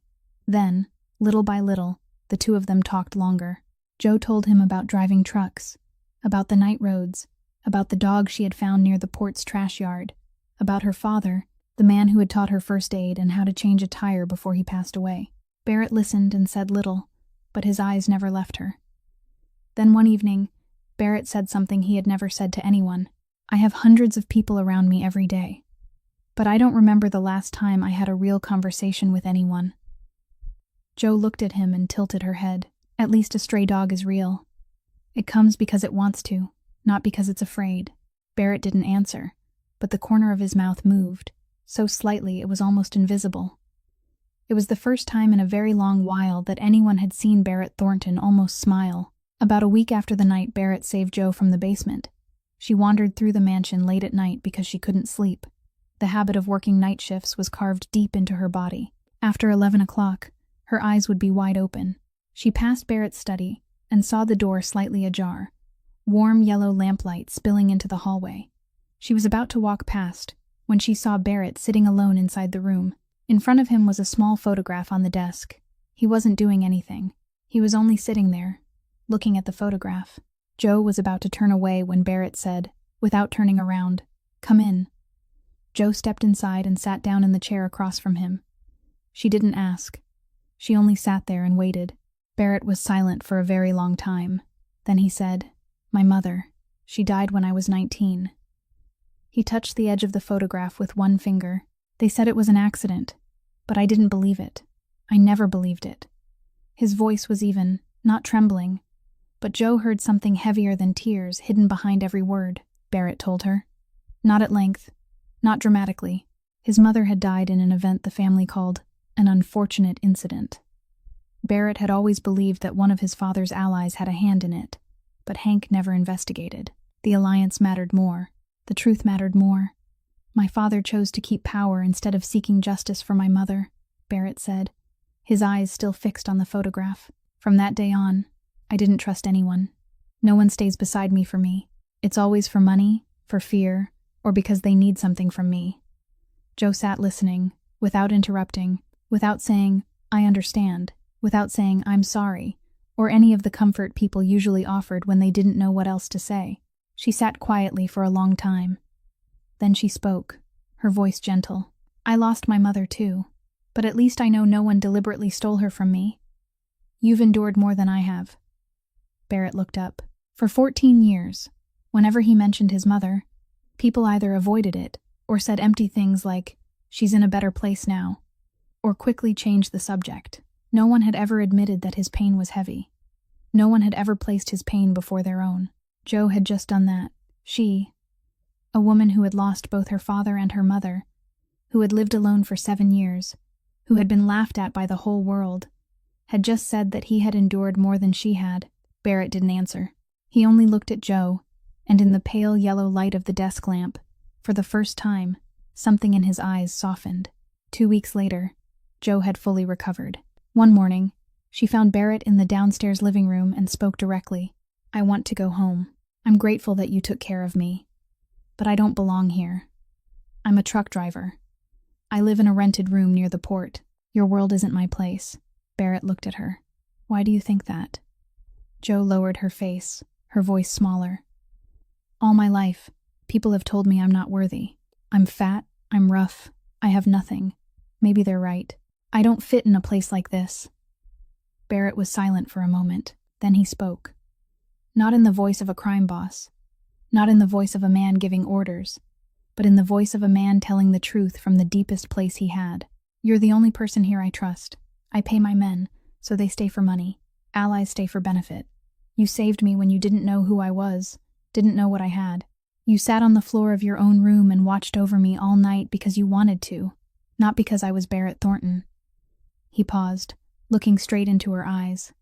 S1: Then, little by little, the two of them talked longer. Jo told him about driving trucks, about the night roads, about the dog she had found near the port's trash yard, about her father, the man who had taught her first aid and how to change a tire before he passed away. Barrett listened and said little, but his eyes never left her. Then one evening, Barrett said something he had never said to anyone. "I have hundreds of people around me every day, but I don't remember the last time I had a real conversation with anyone." Jo looked at him and tilted her head. "At least a stray dog is real. It comes because it wants to, not because it's afraid." Barrett didn't answer, but the corner of his mouth moved, so slightly it was almost invisible. It was the first time in a very long while that anyone had seen Barrett Thornton almost smile. About a week after the night Barrett saved Jo from the basement, she wandered through the mansion late at night because she couldn't sleep. The habit of working night shifts was carved deep into her body. After 11 o'clock, her eyes would be wide open. She passed Barrett's study and saw the door slightly ajar, warm yellow lamplight spilling into the hallway. She was about to walk past when she saw Barrett sitting alone inside the room. In front of him was a small photograph on the desk. He wasn't doing anything. He was only sitting there, looking at the photograph. Jo was about to turn away when Barrett said, without turning around, "Come in." Jo stepped inside and sat down in the chair across from him. She didn't ask. She only sat there and waited. Barrett was silent for a very long time. Then he said, "My mother. She died when I was 19. He touched the edge of the photograph with one finger. "They said it was an accident, but I didn't believe it. I never believed it. His voice was even, not trembling, but Joe heard something heavier than tears hidden behind every word, Barrett told her. Not at length, not dramatically. His mother had died in an event the family called an unfortunate incident. Barrett had always believed that one of his father's allies had a hand in it, but Hank never investigated. The alliance mattered more. The truth mattered more. My father chose to keep power instead of seeking justice for my mother, Barrett said, his eyes still fixed on the photograph. From that day on, I didn't trust anyone. No one stays beside me for me. It's always for money, for fear, or because they need something from me. Joe sat listening, without interrupting, without saying, I understand, without saying, I'm sorry, or any of the comfort people usually offered when they didn't know what else to say. She sat quietly for a long time. Then she spoke, her voice gentle. I lost my mother too, but at least I know no one deliberately stole her from me. You've endured more than I have. Barrett looked up. For 14 years, whenever he mentioned his mother, people either avoided it or said empty things like, she's in a better place now, or quickly changed the subject. No one had ever admitted that his pain was heavy. No one had ever placed his pain before their own. Joe had just done that. She, a woman who had lost both her father and her mother, who had lived alone for 7 years, who had been laughed at by the whole world, had just said that he had endured more than she had. Barrett didn't answer. He only looked at Joe, and in the pale yellow light of the desk lamp, for the first time, something in his eyes softened. 2 weeks later, Joe had fully recovered. One morning, she found Barrett in the downstairs living room and spoke directly. I want to go home. I'm grateful that you took care of me. But I don't belong here. I'm a truck driver. I live in a rented room near the port. Your world isn't my place. Barrett looked at her. Why do you think that? Joe lowered her face, her voice smaller. All my life, people have told me I'm not worthy. I'm fat, I'm rough, I have nothing. Maybe they're right. I don't fit in a place like this. Barrett was silent for a moment. Then he spoke. Not in the voice of a crime boss. Not in the voice of a man giving orders. But in the voice of a man telling the truth from the deepest place he had. You're the only person here I trust. I pay my men, so they stay for money. Allies stay for benefit. You saved me when you didn't know who I was, didn't know what I had. You sat on the floor of your own room and watched over me all night because you wanted to, not because I was Barrett Thornton. He paused, looking straight into her eyes.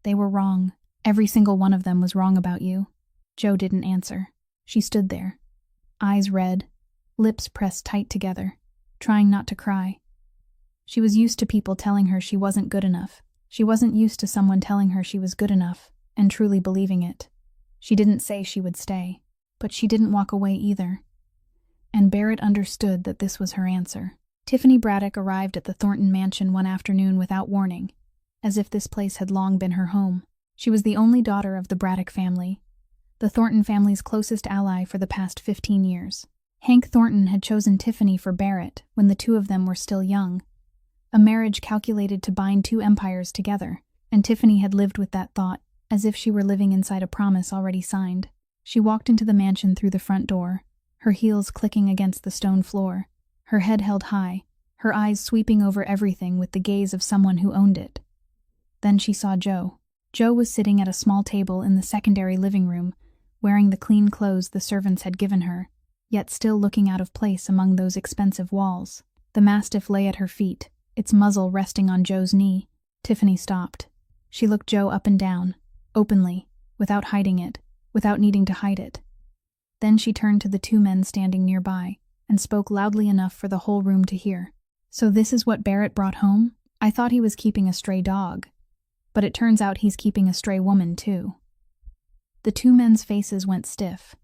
S1: They were wrong. Every single one of them was wrong about you. Joe didn't answer. She stood there, eyes red, lips pressed tight together, trying not to cry. She was used to people telling her she wasn't good enough. She wasn't used to someone telling her she was good enough and truly believing it. She didn't say she would stay, but she didn't walk away either. And Barrett understood that this was her answer. Tiffany Braddock arrived at the Thornton mansion one afternoon without warning, as if this place had long been her home. She was the only daughter of the Braddock family, the Thornton family's closest ally for the past 15 years. Hank Thornton had chosen Tiffany for Barrett when the two of them were still young, a marriage calculated to bind two empires together, and Tiffany had lived with that thought, as if she were living inside a promise already signed. She walked into the mansion through the front door, her heels clicking against the stone floor, her head held high, her eyes sweeping over everything with the gaze of someone who owned it. Then she saw Joe. Joe was sitting at a small table in the secondary living room, wearing the clean clothes the servants had given her, yet still looking out of place among those expensive walls. The mastiff lay at her feet, its muzzle resting on Joe's knee. Tiffany stopped. She looked Joe up and down, openly, without hiding it, without needing to hide it. Then she turned to the two men standing nearby, and spoke loudly enough for the whole room to hear. So this is what Barrett brought home? I thought he was keeping a stray dog. But it turns out he's keeping a stray woman, too. The two men's faces went stiff,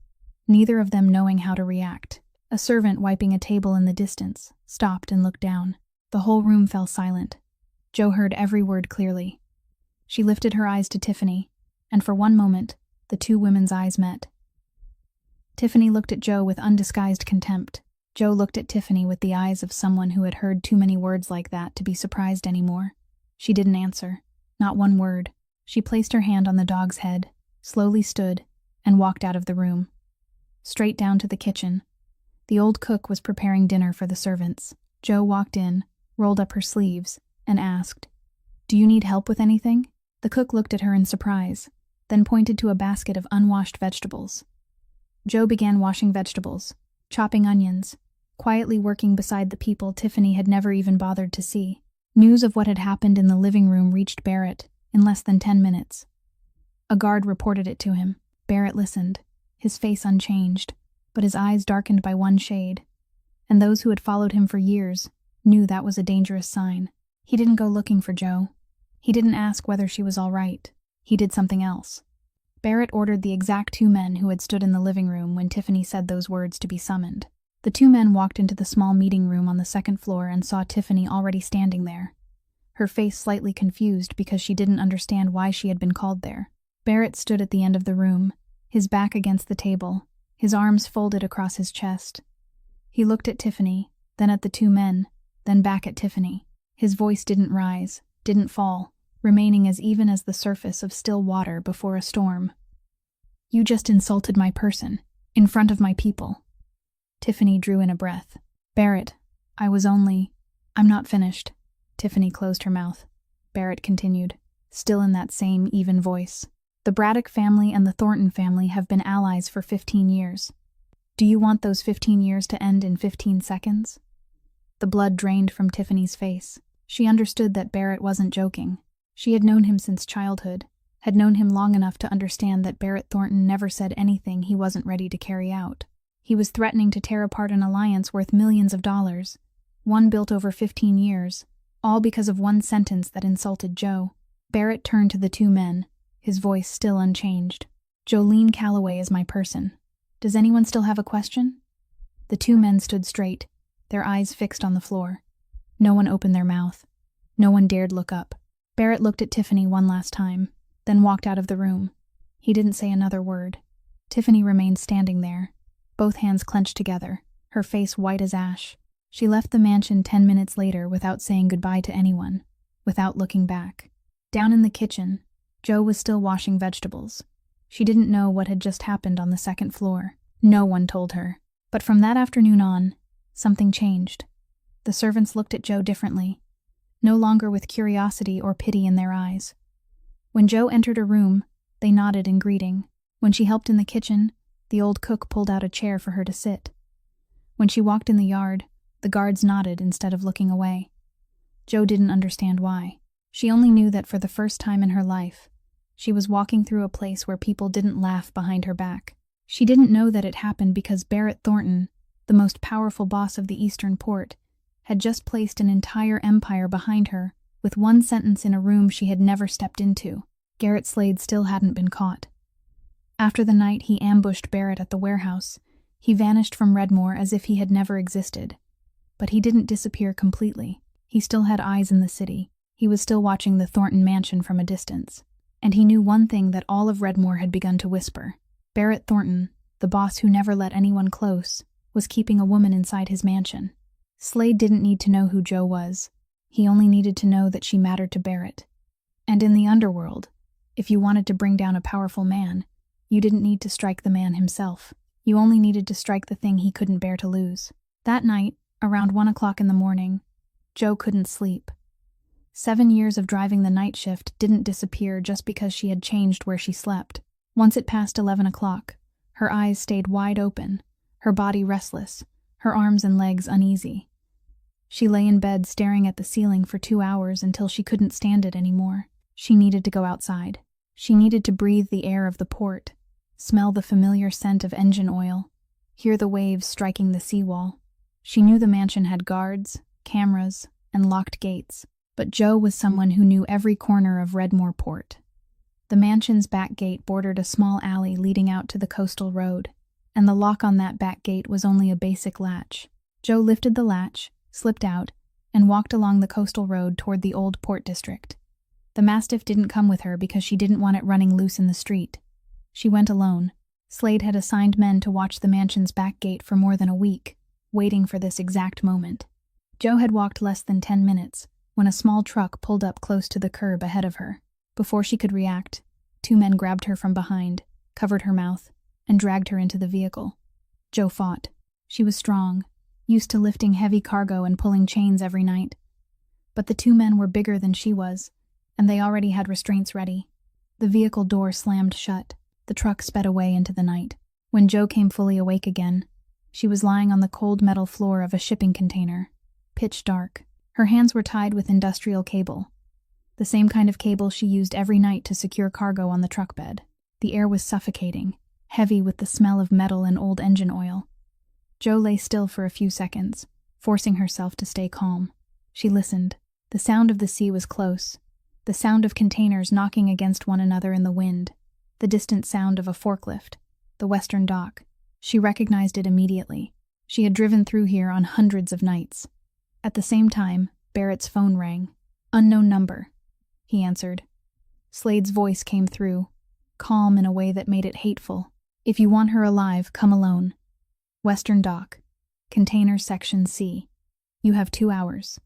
S1: neither of them knowing how to react. A servant wiping a table in the distance stopped and looked down. The whole room fell silent. Joe heard every word clearly. She lifted her eyes to Tiffany, and for one moment, the two women's eyes met. Tiffany looked at Joe with undisguised contempt. Joe looked at Tiffany with the eyes of someone who had heard too many words like that to be surprised anymore. She didn't answer. Not one word. She placed her hand on the dog's head, slowly stood, and walked out of the room. Straight down to the kitchen. The old cook was preparing dinner for the servants. Joe walked in, rolled up her sleeves, and asked, "Do you need help with anything?" The cook looked at her in surprise, then pointed to a basket of unwashed vegetables. Joe began washing vegetables, chopping onions, quietly working beside the people Tiffany had never even bothered to see. News of what had happened in the living room reached Barrett in less than 10 minutes. A guard reported it to him. Barrett listened, his face unchanged, but his eyes darkened by one shade, and those who had followed him for years knew that was a dangerous sign. He didn't go looking for Joe. He didn't ask whether she was all right. He did something else. Barrett ordered the exact 2 men who had stood in the living room when Tiffany said those words to be summoned. The 2 men walked into the small meeting room on the second floor and saw Tiffany already standing there, her face slightly confused because she didn't understand why she had been called there. Barrett stood at the end of the room, his back against the table, his arms folded across his chest. He looked at Tiffany, then at the 2 men, then back at Tiffany. His voice didn't rise, didn't fall, remaining as even as the surface of still water before a storm. "You just insulted my person, in front of my people." Tiffany drew in a breath. "Barrett, I'm not finished." Tiffany closed her mouth. Barrett continued, still in that same even voice. "The Braddock family and the Thornton family have been allies for 15 years. Do you want those 15 years to end in 15 seconds? The blood drained from Tiffany's face. She understood that Barrett wasn't joking. She had known him since childhood, had known him long enough to understand that Barrett Thornton never said anything he wasn't ready to carry out. He was threatening to tear apart an alliance worth millions of dollars, one built over 15 years, all because of one sentence that insulted Joe. Barrett turned to the 2 men, his voice still unchanged. "Jolene Calloway is my person. Does anyone still have a question?" The 2 men stood straight, their eyes fixed on the floor. No one opened their mouth. No one dared look up. Barrett looked at Tiffany one last time, then walked out of the room. He didn't say another word. Tiffany remained standing there, both hands clenched together, her face white as ash. She left the mansion 10 minutes later without saying goodbye to anyone, without looking back. Down in the kitchen, Joe was still washing vegetables. She didn't know what had just happened on the second floor. No one told her. But from that afternoon on, something changed. The servants looked at Joe differently, no longer with curiosity or pity in their eyes. When Joe entered a room, they nodded in greeting. When she helped in the kitchen, the old cook pulled out a chair for her to sit. When she walked in the yard, the guards nodded instead of looking away. Joe didn't understand why. She only knew that for the first time in her life, she was walking through a place where people didn't laugh behind her back. She didn't know that it happened because Barrett Thornton, the most powerful boss of the Eastern Port, had just placed an entire empire behind her with one sentence in a room she had never stepped into. Garrett Slade still hadn't been caught. After the night he ambushed Barrett at the warehouse, he vanished from Redmore as if he had never existed. But he didn't disappear completely. He still had eyes in the city. He was still watching the Thornton mansion from a distance. And he knew one thing that all of Redmore had begun to whisper. Barrett Thornton, the boss who never let anyone close, was keeping a woman inside his mansion. Slade didn't need to know who Joe was. He only needed to know that she mattered to Barrett. And in the underworld, if you wanted to bring down a powerful man, you didn't need to strike the man himself. You only needed to strike the thing he couldn't bear to lose. That night, around 1 o'clock in the morning, Joe couldn't sleep. 7 years of driving the night shift didn't disappear just because she had changed where she slept. Once it passed 11 o'clock, her eyes stayed wide open, her body restless, her arms and legs uneasy. She lay in bed staring at the ceiling for 2 hours until she couldn't stand it anymore. She needed to go outside. She needed to breathe the air of the port, smell the familiar scent of engine oil, hear the waves striking the seawall. She knew the mansion had guards, cameras, and locked gates, but Joe was someone who knew every corner of Redmore Port. The mansion's back gate bordered a small alley leading out to the coastal road, and the lock on that back gate was only a basic latch. Joe lifted the latch, slipped out, and walked along the coastal road toward the old port district. The Mastiff didn't come with her because she didn't want it running loose in the street. She went alone. Slade had assigned men to watch the mansion's back gate for more than a week, waiting for this exact moment. Joe had walked less than 10 minutes when a small truck pulled up close to the curb ahead of her. Before she could react, 2 men grabbed her from behind, covered her mouth, and dragged her into the vehicle. Joe fought. She was strong, used to lifting heavy cargo and pulling chains every night. But the 2 men were bigger than she was, and they already had restraints ready. The vehicle door slammed shut. The truck sped away into the night. When Jo came fully awake again, she was lying on the cold metal floor of a shipping container, pitch dark. Her hands were tied with industrial cable, the same kind of cable she used every night to secure cargo on the truck bed. The air was suffocating, heavy with the smell of metal and old engine oil. Jo lay still for a few seconds, forcing herself to stay calm. She listened. The sound of the sea was close, the sound of containers knocking against one another in the wind, the distant sound of a forklift, the western dock. She recognized it immediately. She had driven through here on hundreds of nights. At the same time, Barrett's phone rang. "Unknown number," he answered. Slade's voice came through, calm in a way that made it hateful. "If you want her alive, come alone. Western Dock, Container Section C. You have 2 hours."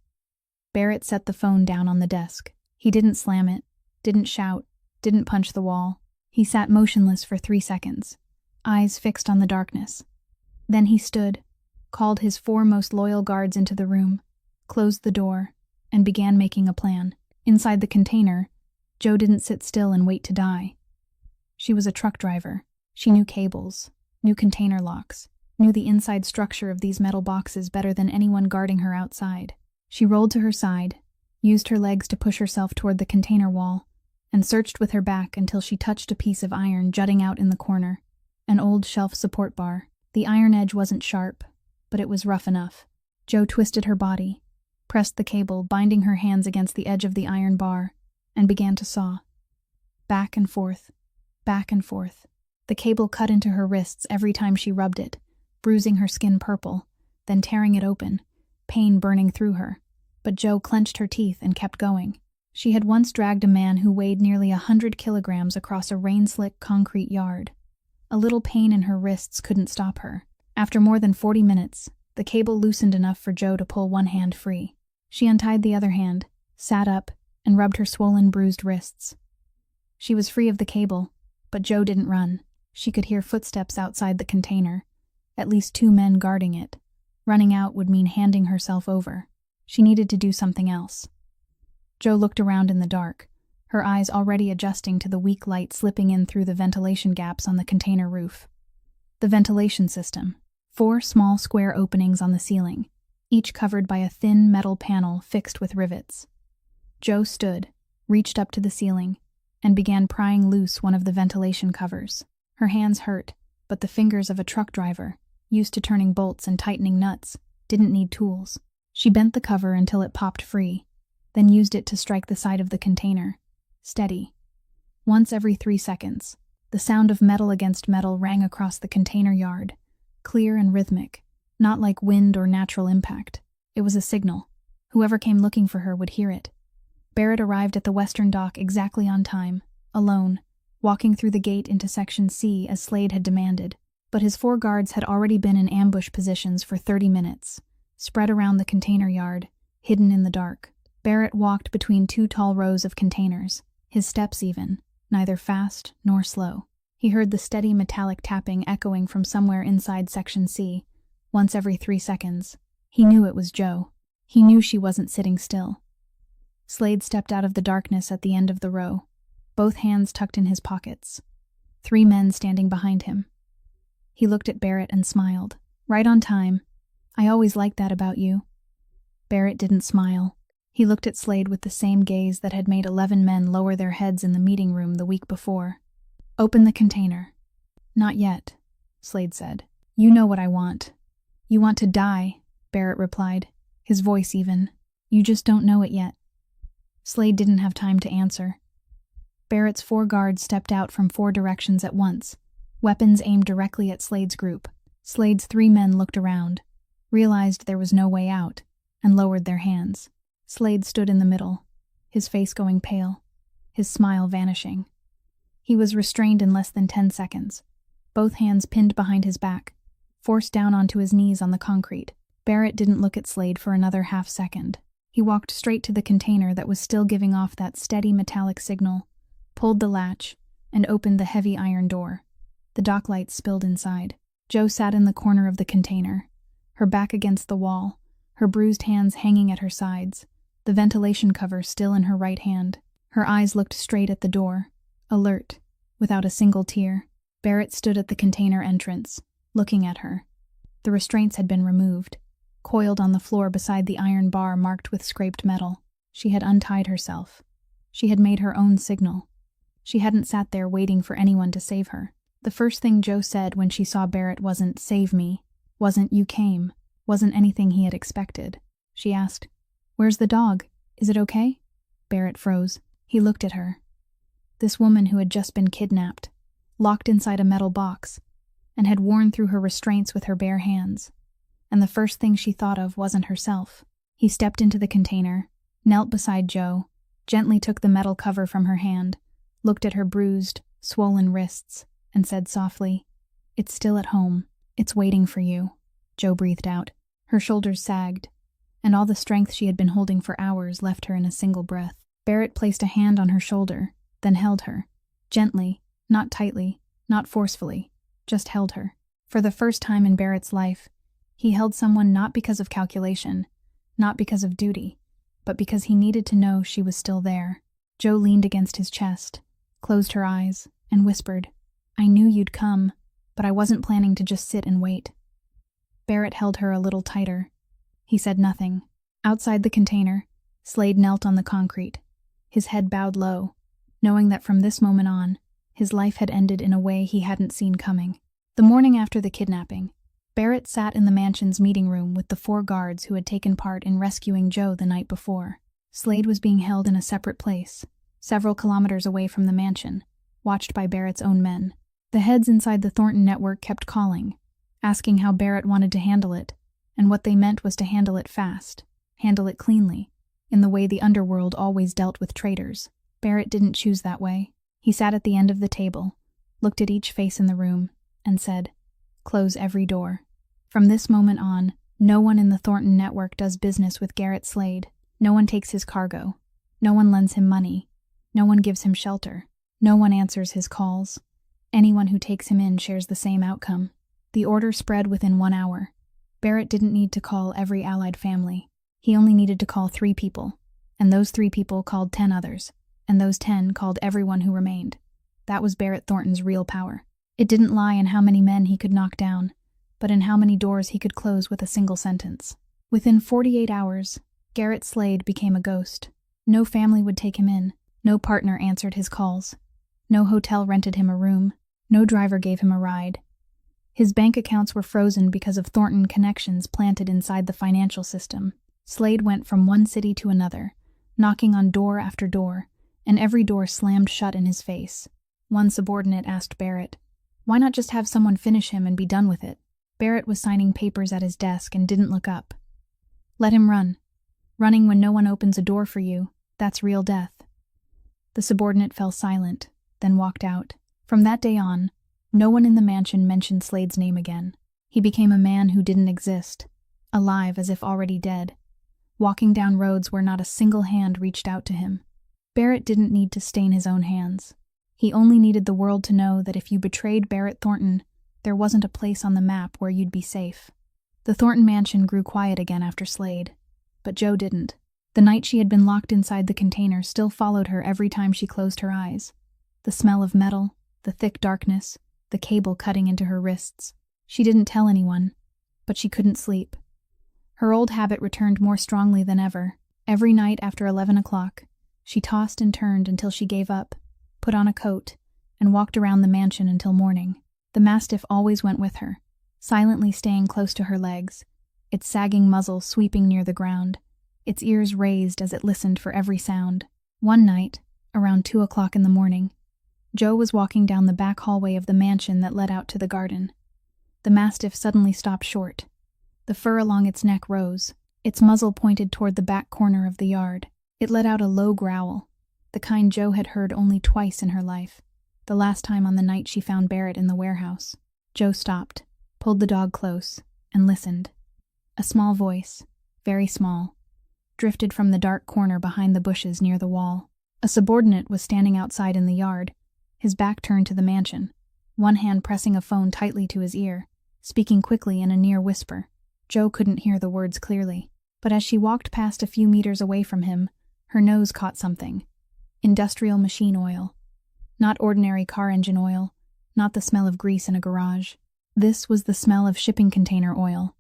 S1: Barrett set the phone down on the desk. He didn't slam it, didn't shout, didn't punch the wall. He sat motionless for 3 seconds, eyes fixed on the darkness. Then he stood, called his 4 most loyal guards into the room, closed the door, and began making a plan. Inside the container, Jo didn't sit still and wait to die. She was a truck driver. She knew cables, knew container locks, knew the inside structure of these metal boxes better than anyone guarding her outside. She rolled to her side, used her legs to push herself toward the container wall, and searched with her back until she touched a piece of iron jutting out in the corner, an old shelf support bar. The iron edge wasn't sharp, but it was rough enough. Jo twisted her body, pressed the cable, binding her hands against the edge of the iron bar, and began to saw. Back and forth, back and forth. The cable cut into her wrists every time she rubbed it, bruising her skin purple, then tearing it open, pain burning through her. But Jo clenched her teeth and kept going. She had once dragged a man who weighed nearly 100 kilograms across a rain-slick concrete yard. A little pain in her wrists couldn't stop her. After more than 40 minutes, the cable loosened enough for Jo to pull one hand free. She untied the other hand, sat up, and rubbed her swollen, bruised wrists. She was free of the cable, but Jo didn't run. She could hear footsteps outside the container, at least 2 men guarding it. Running out would mean handing herself over. She needed to do something else. Jo looked around in the dark, her eyes already adjusting to the weak light slipping in through the ventilation gaps on the container roof. The ventilation system. 4 small square openings on the ceiling, each covered by a thin metal panel fixed with rivets. Jo stood, reached up to the ceiling, and began prying loose one of the ventilation covers. Her hands hurt, but the fingers of a truck driver, used to turning bolts and tightening nuts, didn't need tools. She bent the cover until it popped free, then used it to strike the side of the container. Steady. Once every 3 seconds, the sound of metal against metal rang across the container yard, clear and rhythmic, not like wind or natural impact. It was a signal. Whoever came looking for her would hear it. Barrett arrived at the western dock exactly on time, alone, walking through the gate into Section C as Slade had demanded. But his 4 guards had already been in ambush positions for 30 minutes, spread around the container yard, hidden in the dark. Barrett walked between 2 tall rows of containers, his steps even, neither fast nor slow. He heard the steady metallic tapping echoing from somewhere inside Section C, once every 3 seconds. He knew it was Jo. He knew she wasn't sitting still. Slade stepped out of the darkness at the end of the row, both hands tucked in his pockets. 3 men standing behind him. He looked at Barrett and smiled. "Right on time. I always liked that about you." Barrett didn't smile. He looked at Slade with the same gaze that had made 11 men lower their heads in the meeting room the week before. "Open the container." "Not yet," Slade said. "You know what I want." "You want to die," Barrett replied, his voice even. "You just don't know it yet." Slade didn't have time to answer. Barrett's 4 guards stepped out from 4 directions at once, weapons aimed directly at Slade's group. Slade's 3 men looked around, realized there was no way out, and lowered their hands. Slade stood in the middle, his face going pale, his smile vanishing. He was restrained in less than 10 seconds, both hands pinned behind his back, forced down onto his knees on the concrete. Barrett didn't look at Slade for another half second. He walked straight to the container that was still giving off that steady metallic signal, pulled the latch, and opened the heavy iron door. The dock lights spilled inside. Jo sat in the corner of the container, her back against the wall, her bruised hands hanging at her sides, the ventilation cover still in her right hand. Her eyes looked straight at the door, alert, without a single tear. Barrett stood at the container entrance, looking at her. The restraints had been removed, coiled on the floor beside the iron bar marked with scraped metal. She had untied herself. She had made her own signal. She hadn't sat there waiting for anyone to save her. The first thing Joe said when she saw Barrett wasn't, "Save me," wasn't, "You came," wasn't anything he had expected. She asked, "Where's the dog? Is it okay?" Barrett froze. He looked at her. This woman who had just been kidnapped, locked inside a metal box, and had worn through her restraints with her bare hands. And the first thing she thought of wasn't herself. He stepped into the container, knelt beside Joe, gently took the metal cover from her hand, looked at her bruised, swollen wrists, and said softly, "It's still at home. It's waiting for you." Joe breathed out. Her shoulders sagged, and all the strength she had been holding for hours left her in a single breath. Barrett placed a hand on her shoulder, then held her. Gently, not tightly, not forcefully, just held her. For the first time in Barrett's life, he held someone not because of calculation, not because of duty, but because he needed to know she was still there. Joe leaned against his chest, closed her eyes, and whispered, "I knew you'd come, but I wasn't planning to just sit and wait." Barrett held her a little tighter. He said nothing. Outside the container, Slade knelt on the concrete, his head bowed low, knowing that from this moment on, his life had ended in a way he hadn't seen coming. The morning after the kidnapping, Barrett sat in the mansion's meeting room with the 4 guards who had taken part in rescuing Joe the night before. Slade was being held in a separate place, several kilometers away from the mansion, watched by Barrett's own men. The heads inside the Thornton network kept calling, asking how Barrett wanted to handle it, and what they meant was to handle it fast, handle it cleanly, in the way the underworld always dealt with traitors. Barrett didn't choose that way. He sat at the end of the table, looked at each face in the room, and said, "Close every door. From this moment on, no one in the Thornton network does business with Garrett Slade. No one takes his cargo. No one lends him money. No one gives him shelter. No one answers his calls. Anyone who takes him in shares the same outcome." The order spread within 1 hour. Barrett didn't need to call every allied family. He only needed to call 3 people, and those 3 people called 10 others, and those 10 called everyone who remained. That was Barrett Thornton's real power. It didn't lie in how many men he could knock down, but in how many doors he could close with a single sentence. Within 48 hours, Garrett Slade became a ghost. No family would take him in. No partner answered his calls. No hotel rented him a room. No driver gave him a ride. His bank accounts were frozen because of Thornton connections planted inside the financial system. Slade went from one city to another, knocking on door after door, and every door slammed shut in his face. One subordinate asked Barrett, "Why not just have someone finish him and be done with it?" Barrett was signing papers at his desk and didn't look up. "Let him run. Running when no one opens a door for you, that's real death." The subordinate fell silent, then walked out. From that day on, no one in the mansion mentioned Slade's name again. He became a man who didn't exist, alive as if already dead, walking down roads where not a single hand reached out to him. Barrett didn't need to stain his own hands. He only needed the world to know that if you betrayed Barrett Thornton, there wasn't a place on the map where you'd be safe. The Thornton mansion grew quiet again after Slade, but Joe didn't. The night she had been locked inside the container still followed her every time she closed her eyes. The smell of metal, the thick darkness, the cable cutting into her wrists. She didn't tell anyone, but she couldn't sleep. Her old habit returned more strongly than ever. Every night after 11 o'clock, she tossed and turned until she gave up, put on a coat, and walked around the mansion until morning. The Mastiff always went with her, silently staying close to her legs, its sagging muzzle sweeping near the ground, its ears raised as it listened for every sound. One night, around 2 o'clock in the morning, Joe was walking down the back hallway of the mansion that led out to the garden. The Mastiff suddenly stopped short. The fur along its neck rose. Its muzzle pointed toward the back corner of the yard. It let out a low growl, the kind Joe had heard only twice in her life, the last time on the night she found Barrett in the warehouse. Joe stopped, pulled the dog close, and listened. A small voice, very small, drifted from the dark corner behind the bushes near the wall. A subordinate was standing outside in the yard, his back turned to the mansion, one hand pressing a phone tightly to his ear, speaking quickly in a near whisper. Joe couldn't hear the words clearly, but as she walked past a few meters away from him, her nose caught something. Industrial machine oil. Not ordinary car engine oil, not the smell of grease in a garage. This was the smell of shipping container oil,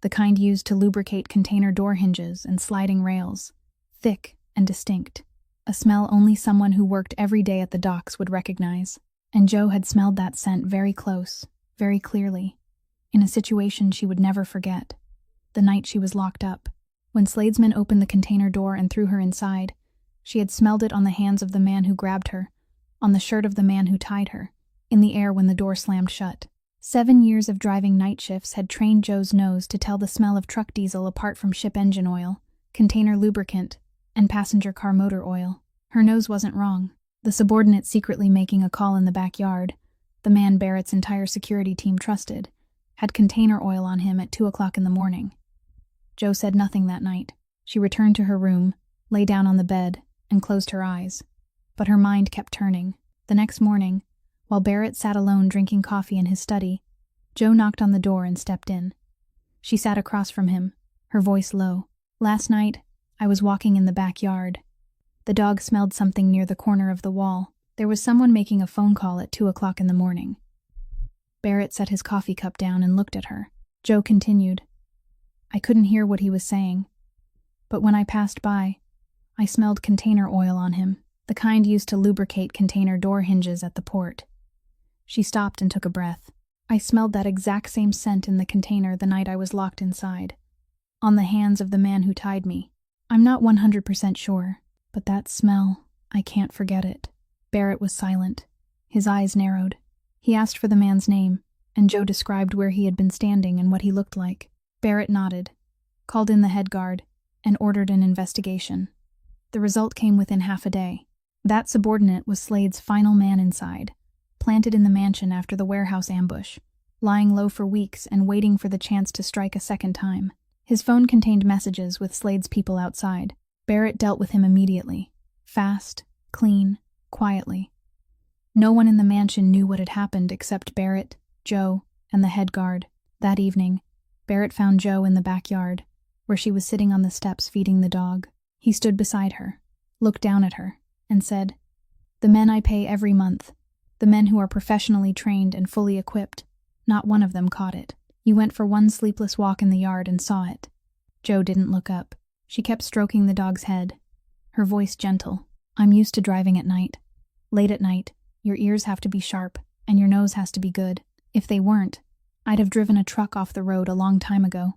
S1: the kind used to lubricate container door hinges and sliding rails. Thick and distinct. A smell only someone who worked every day at the docks would recognize. And Joe had smelled that scent very close, very clearly, in a situation she would never forget. The night she was locked up. When Sladesman opened the container door and threw her inside, she had smelled it on the hands of the man who grabbed her, on the shirt of the man who tied her, in the air when the door slammed shut. 7 years of driving night shifts had trained Joe's nose to tell the smell of truck diesel apart from ship engine oil, container lubricant, and passenger car motor oil. Her nose wasn't wrong. The subordinate secretly making a call in the backyard, the man Barrett's entire security team trusted, had container oil on him at 2 o'clock in the morning. Joe said nothing that night. She returned to her room, lay down on the bed, and closed her eyes. But her mind kept turning. The next morning, while Barrett sat alone drinking coffee in his study, Joe knocked on the door and stepped in. She sat across from him, her voice low. "Last night, I was walking in the backyard. The dog smelled something near the corner of the wall. There was someone making a phone call at 2 o'clock in the morning." Barrett set his coffee cup down and looked at her. Joe continued, "I couldn't hear what he was saying, but when I passed by, I smelled container oil on him, the kind used to lubricate container door hinges at the port." She stopped and took a breath. "I smelled that exact same scent in the container the night I was locked inside, on the hands of the man who tied me. I'm not 100% sure, but that smell, I can't forget it." Barrett was silent. His eyes narrowed. He asked for the man's name, and Joe described where he had been standing and what he looked like. Barrett nodded, called in the head guard, and ordered an investigation. The result came within half a day. That subordinate was Slade's final man inside, planted in the mansion after the warehouse ambush, lying low for weeks and waiting for the chance to strike a second time. His phone contained messages with Slade's people outside. Barrett dealt with him immediately. Fast, clean, quietly. No one in the mansion knew what had happened except Barrett, Joe, and the head guard. That evening, Barrett found Joe in the backyard, where she was sitting on the steps feeding the dog. He stood beside her, looked down at her, and said, "The men I pay every month, the men who are professionally trained and fully equipped, not one of them caught it. You went for one sleepless walk in the yard and saw it." Joe didn't look up. She kept stroking the dog's head, her voice gentle. "I'm used to driving at night. Late at night, your ears have to be sharp, and your nose has to be good. If they weren't, I'd have driven a truck off the road a long time ago."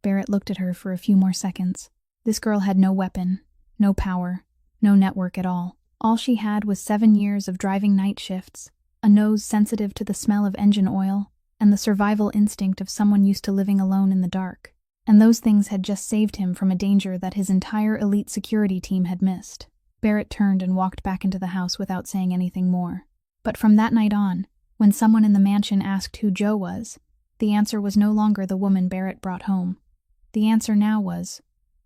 S1: Barrett looked at her for a few more seconds. This girl had no weapon, no power, no network at all. All she had was 7 years of driving night shifts, a nose sensitive to the smell of engine oil, and the survival instinct of someone used to living alone in the dark. And those things had just saved him from a danger that his entire elite security team had missed. Barrett turned and walked back into the house without saying anything more. But from that night on, when someone in the mansion asked who Joe was, the answer was no longer the woman Barrett brought home. The answer now was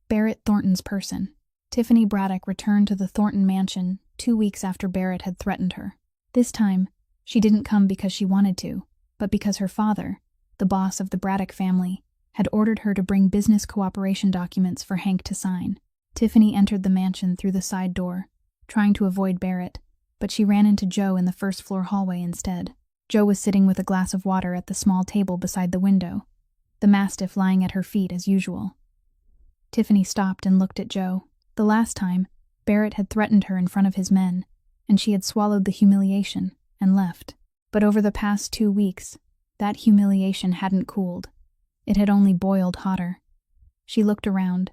S1: Barrett Thornton's person. Tiffany Braddock returned to the Thornton mansion 2 weeks after Barrett had threatened her. This time, she didn't come because she wanted to, but because her father, the boss of the Braddock family, had ordered her to bring business cooperation documents for Hank to sign. Tiffany entered the mansion through the side door, trying to avoid Barrett, but she ran into Joe in the first-floor hallway instead. Joe was sitting with a glass of water at the small table beside the window, the Mastiff lying at her feet as usual. Tiffany stopped and looked at Joe. The last time, Barrett had threatened her in front of his men, and she had swallowed the humiliation and left. But over the past 2 weeks, that humiliation hadn't cooled. It had only boiled hotter. She looked around.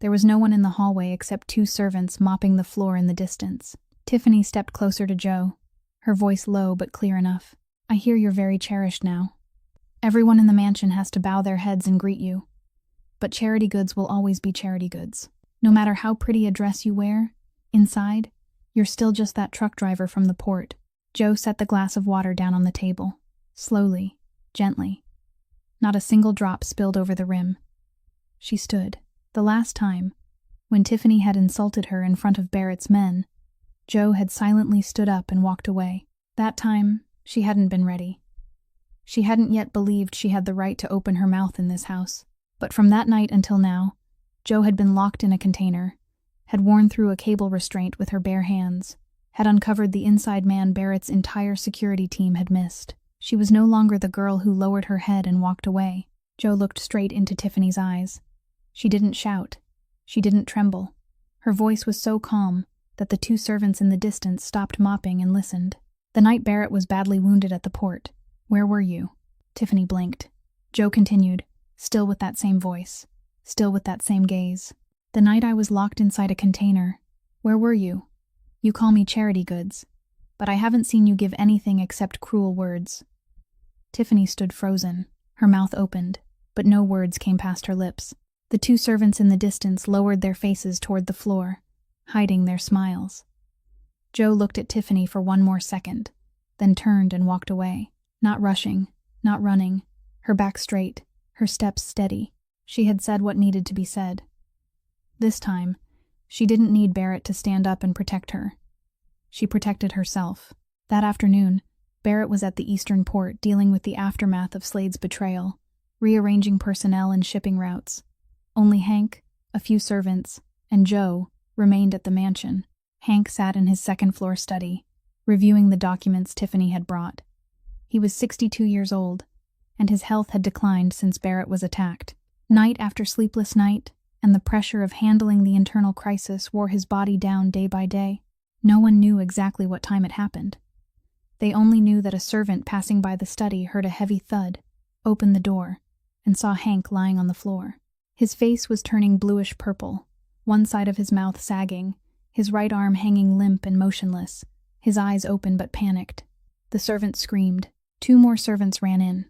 S1: There was no one in the hallway except 2 servants mopping the floor in the distance. Tiffany stepped closer to Joe, her voice low but clear enough. "I hear you're very cherished now. Everyone in the mansion has to bow their heads and greet you. But charity goods will always be charity goods. No matter how pretty a dress you wear, inside, you're still just that truck driver from the port." Joe set the glass of water down on the table, slowly, gently. Not a single drop spilled over the rim. She stood. The last time, when Tiffany had insulted her in front of Barrett's men, Joe had silently stood up and walked away. That time, she hadn't been ready. She hadn't yet believed she had the right to open her mouth in this house. But from that night until now, Joe had been locked in a container, had worn through a cable restraint with her bare hands, had uncovered the inside man Barrett's entire security team had missed. She was no longer the girl who lowered her head and walked away. Joe looked straight into Tiffany's eyes. She didn't shout. She didn't tremble. Her voice was so calm that the two servants in the distance stopped mopping and listened. "The night Barrett was badly wounded at the port. Where were you?" Tiffany blinked. Joe continued, still with that same voice, still with that same gaze. "The night I was locked inside a container. Where were you? You call me charity goods, but I haven't seen you give anything except cruel words." Tiffany stood frozen. Her mouth opened, but no words came past her lips. The two servants in the distance lowered their faces toward the floor, hiding their smiles. Joe looked at Tiffany for one more second, then turned and walked away. Not rushing, not running, her back straight, her steps steady. She had said what needed to be said. This time, she didn't need Barrett to stand up and protect her. She protected herself. That afternoon, Barrett was at the eastern port dealing with the aftermath of Slade's betrayal, rearranging personnel and shipping routes. Only Hank, a few servants, and Joe remained at the mansion. Hank sat in his second-floor study, reviewing the documents Tiffany had brought. He was 62 years old, and his health had declined since Barrett was attacked. Night after sleepless night, and the pressure of handling the internal crisis wore his body down day by day. No one knew exactly what time it happened. They only knew that a servant passing by the study heard a heavy thud, opened the door, and saw Hank lying on the floor. His face was turning bluish-purple, one side of his mouth sagging, his right arm hanging limp and motionless, his eyes open but panicked. The servant screamed. 2 more servants ran in.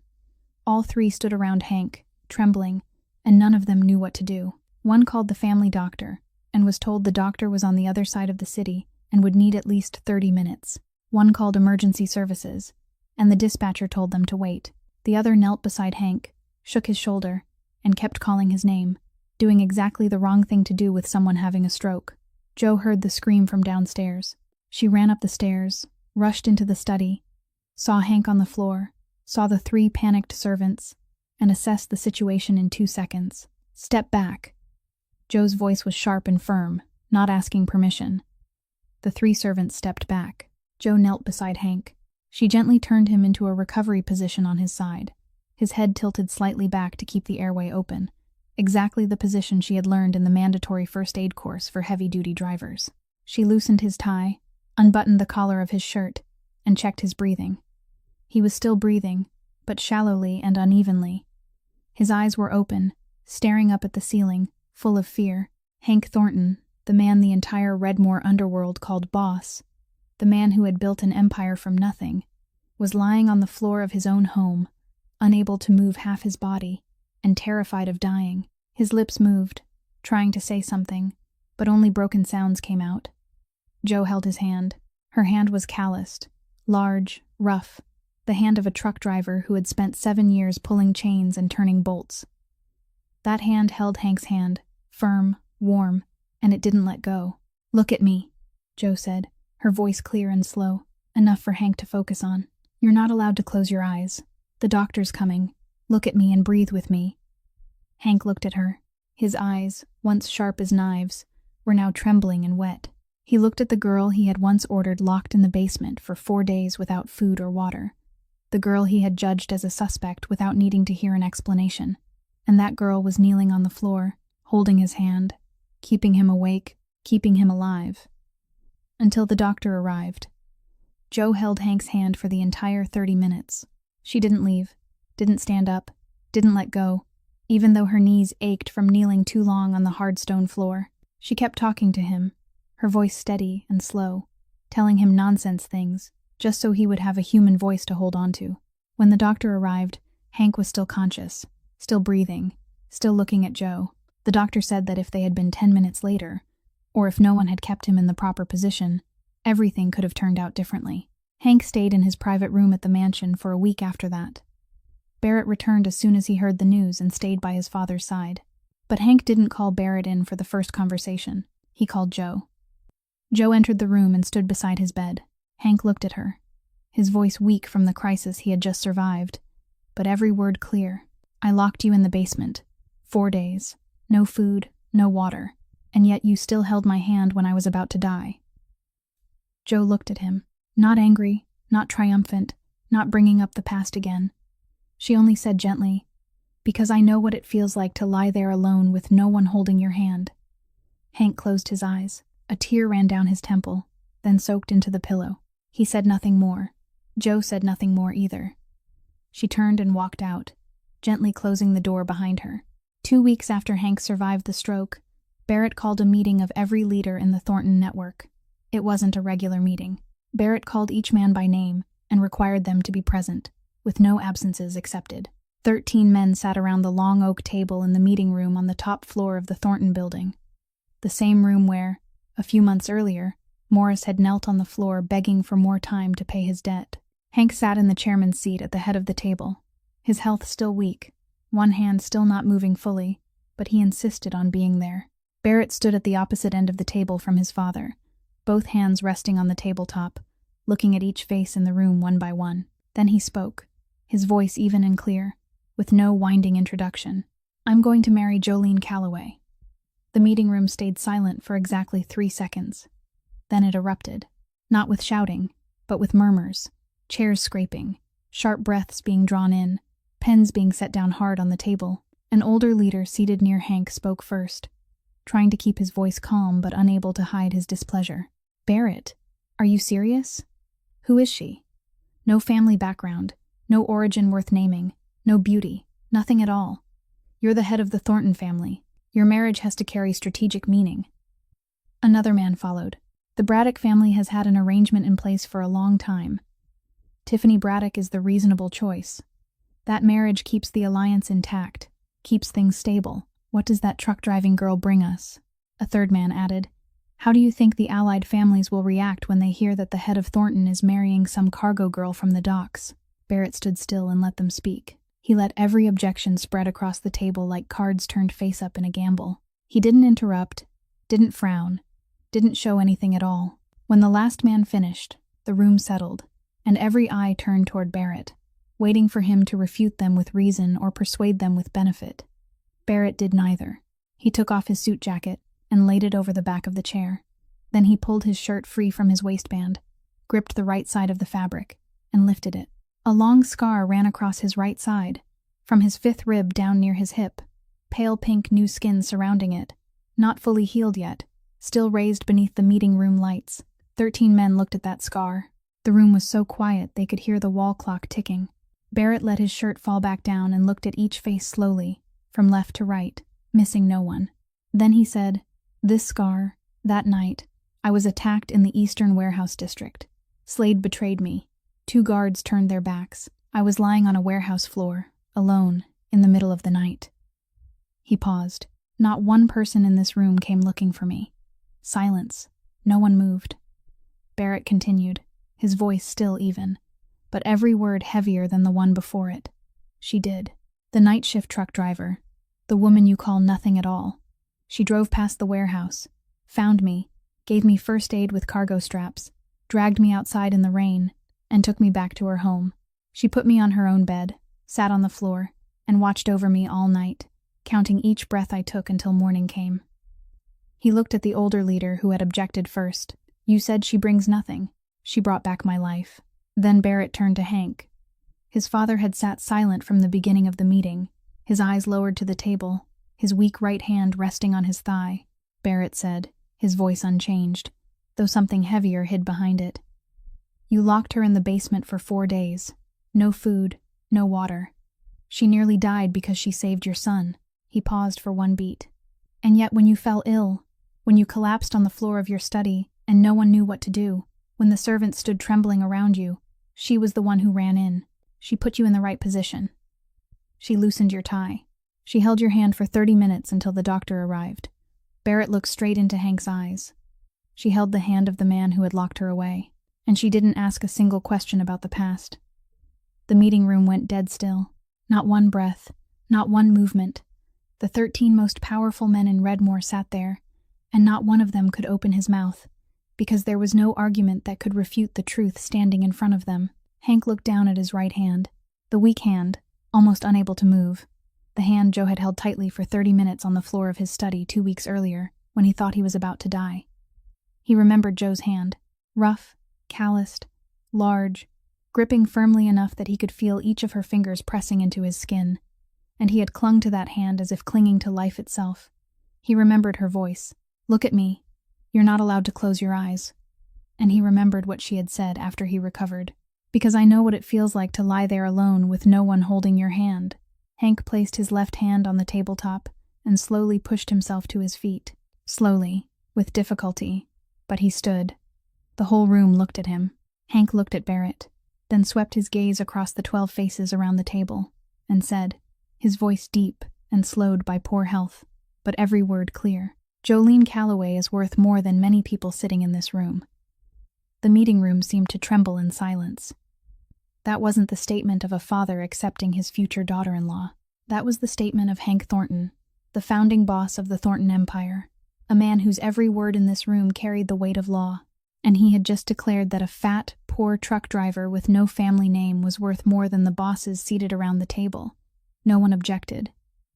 S1: All 3 stood around Hank, trembling, and none of them knew what to do. One called the family doctor, and was told the doctor was on the other side of the city and would need at least 30 minutes. One called emergency services, and the dispatcher told them to wait. The other knelt beside Hank, shook his shoulder, and kept calling his name, doing exactly the wrong thing to do with someone having a stroke. Joe heard the scream from downstairs. She ran up the stairs, rushed into the study, saw Hank on the floor, saw the 3 panicked servants, and assessed the situation in 2 seconds. "Step back." Joe's voice was sharp and firm, not asking permission. The 3 servants stepped back. Joe knelt beside Hank. She gently turned him into a recovery position on his side, his head tilted slightly back to keep the airway open, exactly the position she had learned in the mandatory first aid course for heavy-duty drivers. She loosened his tie, unbuttoned the collar of his shirt, and checked his breathing. He was still breathing, but shallowly and unevenly. His eyes were open, staring up at the ceiling, full of fear. Hank Thornton, the man the entire Redmore underworld called boss, the man who had built an empire from nothing, was lying on the floor of his own home, unable to move half his body, and terrified of dying. His lips moved, trying to say something, but only broken sounds came out. Joe held his hand. Her hand was calloused, large, rough, the hand of a truck driver who had spent 7 years pulling chains and turning bolts. That hand held Hank's hand, firm, warm, and it didn't let go. "Look at me," Joe said, her voice clear and slow, enough for Hank to focus on. "You're not allowed to close your eyes. The doctor's coming. Look at me and breathe with me." Hank looked at her. His eyes, once sharp as knives, were now trembling and wet. He looked at the girl he had once ordered locked in the basement for 4 days without food or water. The girl he had judged as a suspect without needing to hear an explanation. And that girl was kneeling on the floor, holding his hand, keeping him awake, keeping him alive. Until the doctor arrived. Joe held Hank's hand for the entire 30 minutes. She didn't leave, didn't stand up, didn't let go, even though her knees ached from kneeling too long on the hard stone floor. She kept talking to him, her voice steady and slow, telling him nonsense things, just so he would have a human voice to hold on to. When the doctor arrived, Hank was still conscious, still breathing, still looking at Joe. The doctor said that if they had been 10 minutes later, or if no one had kept him in the proper position, everything could have turned out differently. Hank stayed in his private room at the mansion for a week after that. Barrett returned as soon as he heard the news and stayed by his father's side. But Hank didn't call Barrett in for the first conversation. He called Joe. Joe entered the room and stood beside his bed. Hank looked at her, his voice weak from the crisis he had just survived, but every word clear. "I locked you in the basement. 4 days. No food, no water. and yet you still held my hand when I was about to die." Joe looked at him, not angry, not triumphant, not bringing up the past again. She only said gently, "Because I know what it feels like to lie there alone with no one holding your hand." Hank closed his eyes. A tear ran down his temple, then soaked into the pillow. He said nothing more. Joe said nothing more either. She turned and walked out, gently closing the door behind her. 2 weeks after Hank survived the stroke, Barrett called a meeting of every leader in the Thornton network. It wasn't a regular meeting. Barrett called each man by name and required them to be present, with no absences accepted. 13 men sat around the long oak table in the meeting room on the top floor of the Thornton building. The same room where, a few months earlier, Morris had knelt on the floor begging for more time to pay his debt. Hank sat in the chairman's seat at the head of the table, his health still weak, one hand still not moving fully, but he insisted on being there. Barrett stood at the opposite end of the table from his father, both hands resting on the tabletop, looking at each face in the room one by one. Then he spoke, his voice even and clear, with no winding introduction. "I'm going to marry Jolene Calloway." The meeting room stayed silent for exactly 3 seconds. Then it erupted, not with shouting, but with murmurs, chairs scraping, sharp breaths being drawn in, pens being set down hard on the table. An older leader seated near Hank spoke first, trying to keep his voice calm but unable to hide his displeasure. "Barrett, are you serious? Who is she? No family background, no origin worth naming, no beauty, nothing at all. You're the head of the Thornton family. Your marriage has to carry strategic meaning." Another man followed. "The Braddock family has had an arrangement in place for a long time. Tiffany Braddock is the reasonable choice. That marriage keeps the alliance intact, keeps things stable. What does that truck-driving girl bring us?" A third man added, "How do you think the allied families will react when they hear that the head of Thornton is marrying some cargo girl from the docks?" Barrett stood still and let them speak. He let every objection spread across the table like cards turned face up in a gamble. He didn't interrupt, didn't frown, didn't show anything at all. When the last man finished, the room settled, and every eye turned toward Barrett, waiting for him to refute them with reason or persuade them with benefit. Barrett did neither. He took off his suit jacket and laid it over the back of the chair. Then he pulled his shirt free from his waistband, gripped the right side of the fabric, and lifted it. A long scar ran across his right side, from his 5th rib down near his hip, pale pink new skin surrounding it, not fully healed yet, still raised beneath the meeting room lights. 13 men looked at that scar. The room was so quiet they could hear the wall clock ticking. Barrett let his shirt fall back down and looked at each face slowly, from left to right, missing no one. Then he said, "This scar, that night, I was attacked in the Eastern Warehouse District. Slade betrayed me. 2 guards turned their backs. I was lying on a warehouse floor, alone, in the middle of the night." He paused. "Not one person in this room came looking for me. Silence. No one moved." Barrett continued, his voice still even, but every word heavier than the one before it. "She did. The night shift truck driver, the woman you call nothing at all. She drove past the warehouse, found me, gave me first aid with cargo straps, dragged me outside in the rain, and took me back to her home. She put me on her own bed, sat on the floor, and watched over me all night, counting each breath I took until morning came." He looked at the older leader who had objected first. "You said she brings nothing. She brought back my life." Then Barrett turned to Hank. His father had sat silent from the beginning of the meeting, his eyes lowered to the table, his weak right hand resting on his thigh. Barrett said, his voice unchanged, though something heavier hid behind it. "You locked her in the basement for 4 days. No food, no water. She nearly died because she saved your son." He paused for one beat. "And yet when you fell ill, when you collapsed on the floor of your study and no one knew what to do, when the servants stood trembling around you, she was the one who ran in. She put you in the right position. She loosened your tie. She held your hand for 30 minutes until the doctor arrived." Barrett looked straight into Hank's eyes. "She held the hand of the man who had locked her away, and she didn't ask a single question about the past." The meeting room went dead still. Not one breath, not one movement. The 13 most powerful men in Redmore sat there, and not one of them could open his mouth, because there was no argument that could refute the truth standing in front of them. Hank looked down at his right hand, the weak hand, almost unable to move, the hand Joe had held tightly for 30 minutes on the floor of his study 2 weeks earlier. when he thought he was about to die. He remembered Joe's hand, rough, calloused, large, gripping firmly enough that he could feel each of her fingers pressing into his skin, and he had clung to that hand as if clinging to life itself. He remembered her voice. "Look at me. You're not allowed to close your eyes." And he remembered what she had said after he recovered. "Because I know what it feels like to lie there alone with no one holding your hand." Hank placed his left hand on the tabletop and slowly pushed himself to his feet. Slowly, with difficulty, but he stood. The whole room looked at him. Hank looked at Barrett, then swept his gaze across the 12 faces around the table, and said, his voice deep and slowed by poor health, but every word clear, "Jolene Calloway is worth more than many people sitting in this room." The meeting room seemed to tremble in silence. That wasn't the statement of a father accepting his future daughter-in-law. That was the statement of Hank Thornton, the founding boss of the Thornton Empire, a man whose every word in this room carried the weight of law. And he had just declared that a fat, poor truck driver with no family name was worth more than the bosses seated around the table. No one objected.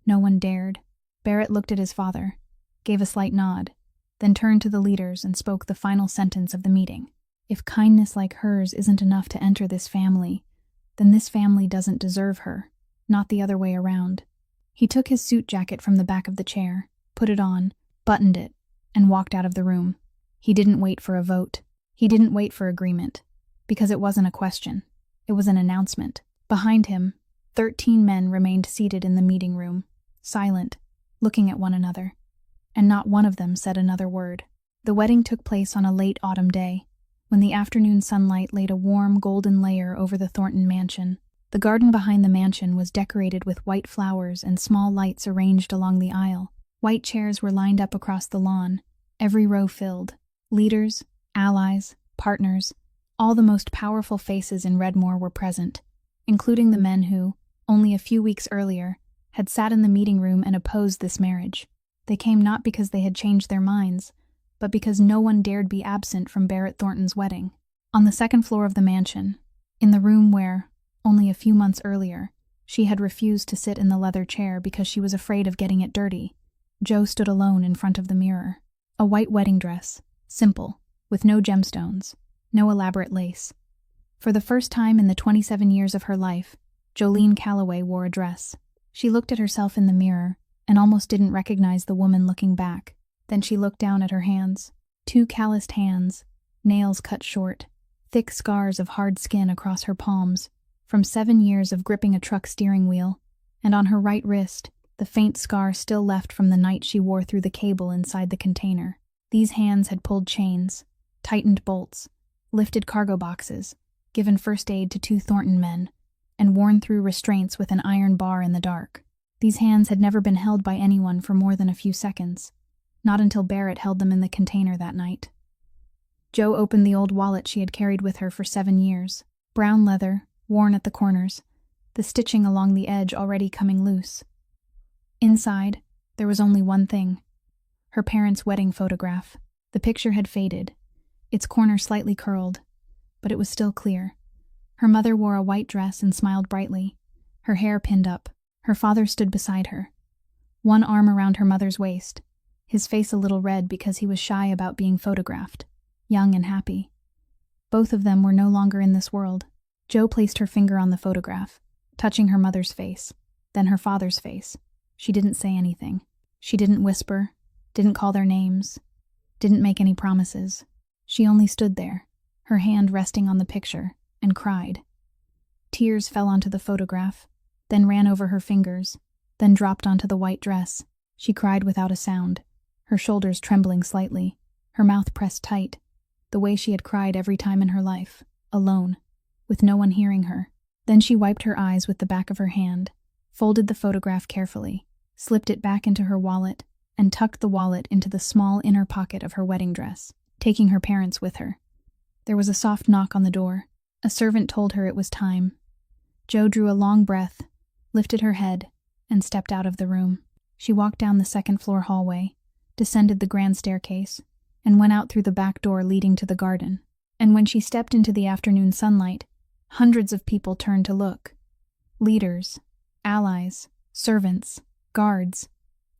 S1: No one dared. Barrett looked at his father, gave a slight nod, then turned to the leaders and spoke the final sentence of the meeting. "If kindness like hers isn't enough to enter this family, then this family doesn't deserve her, not the other way around." He took his suit jacket from the back of the chair, put it on, buttoned it, and walked out of the room. He didn't wait for a vote. He didn't wait for agreement, because it wasn't a question. It was an announcement. Behind him, 13 men remained seated in the meeting room, silent, looking at one another, and not one of them said another word. The wedding took place on a late autumn day, when the afternoon sunlight laid a warm golden layer over the Thornton mansion. The garden behind the mansion was decorated with white flowers and small lights arranged along the aisle. White chairs were lined up across the lawn, every row filled. Leaders, allies, partners, all the most powerful faces in Redmore were present, including the men who, only a few weeks earlier, had sat in the meeting room and opposed this marriage. They came not because they had changed their minds, but because no one dared be absent from Barrett Thornton's wedding. On the second floor of the mansion, in the room where, only a few months earlier, she had refused to sit in the leather chair because she was afraid of getting it dirty, Joe stood alone in front of the mirror. A white wedding dress, simple, with no gemstones, no elaborate lace. For the first time in the 27 years of her life, Jolene Calloway wore a dress. She looked at herself in the mirror and almost didn't recognize the woman looking back. Then she looked down at her hands. 2 calloused hands, nails cut short, thick scars of hard skin across her palms, from 7 years of gripping a truck steering wheel, and on her right wrist, the faint scar still left from the night she wore through the cable inside the container. These hands had pulled chains, tightened bolts, lifted cargo boxes, given first aid to 2 Thornton men, and worn through restraints with an iron bar in the dark. These hands had never been held by anyone for more than a few seconds. Not until Barrett held them in the container that night. Joe opened the old wallet she had carried with her for 7 years. Brown leather, worn at the corners, the stitching along the edge already coming loose. Inside, there was only one thing. Her parents' wedding photograph. The picture had faded, its corner slightly curled, but it was still clear. Her mother wore a white dress and smiled brightly, her hair pinned up. Her father stood beside her, one arm around her mother's waist, his face a little red because he was shy about being photographed, young and happy. Both of them were no longer in this world. Joe placed her finger on the photograph, touching her mother's face, then her father's face. She didn't say anything. She didn't whisper, didn't call their names, didn't make any promises. She only stood there, her hand resting on the picture, and cried. Tears fell onto the photograph, then ran over her fingers, then dropped onto the white dress. She cried without a sound, her shoulders trembling slightly, her mouth pressed tight, the way she had cried every time in her life, alone, with no one hearing her. Then she wiped her eyes with the back of her hand, folded the photograph carefully, slipped it back into her wallet, and tucked the wallet into the small inner pocket of her wedding dress, taking her parents with her. There was a soft knock on the door. A servant told her it was time. Joe drew a long breath, lifted her head, and stepped out of the room. She walked down the second-floor hallway, descended the grand staircase, and went out through the back door leading to the garden. And when she stepped into the afternoon sunlight, hundreds of people turned to look. Leaders, allies, servants, guards,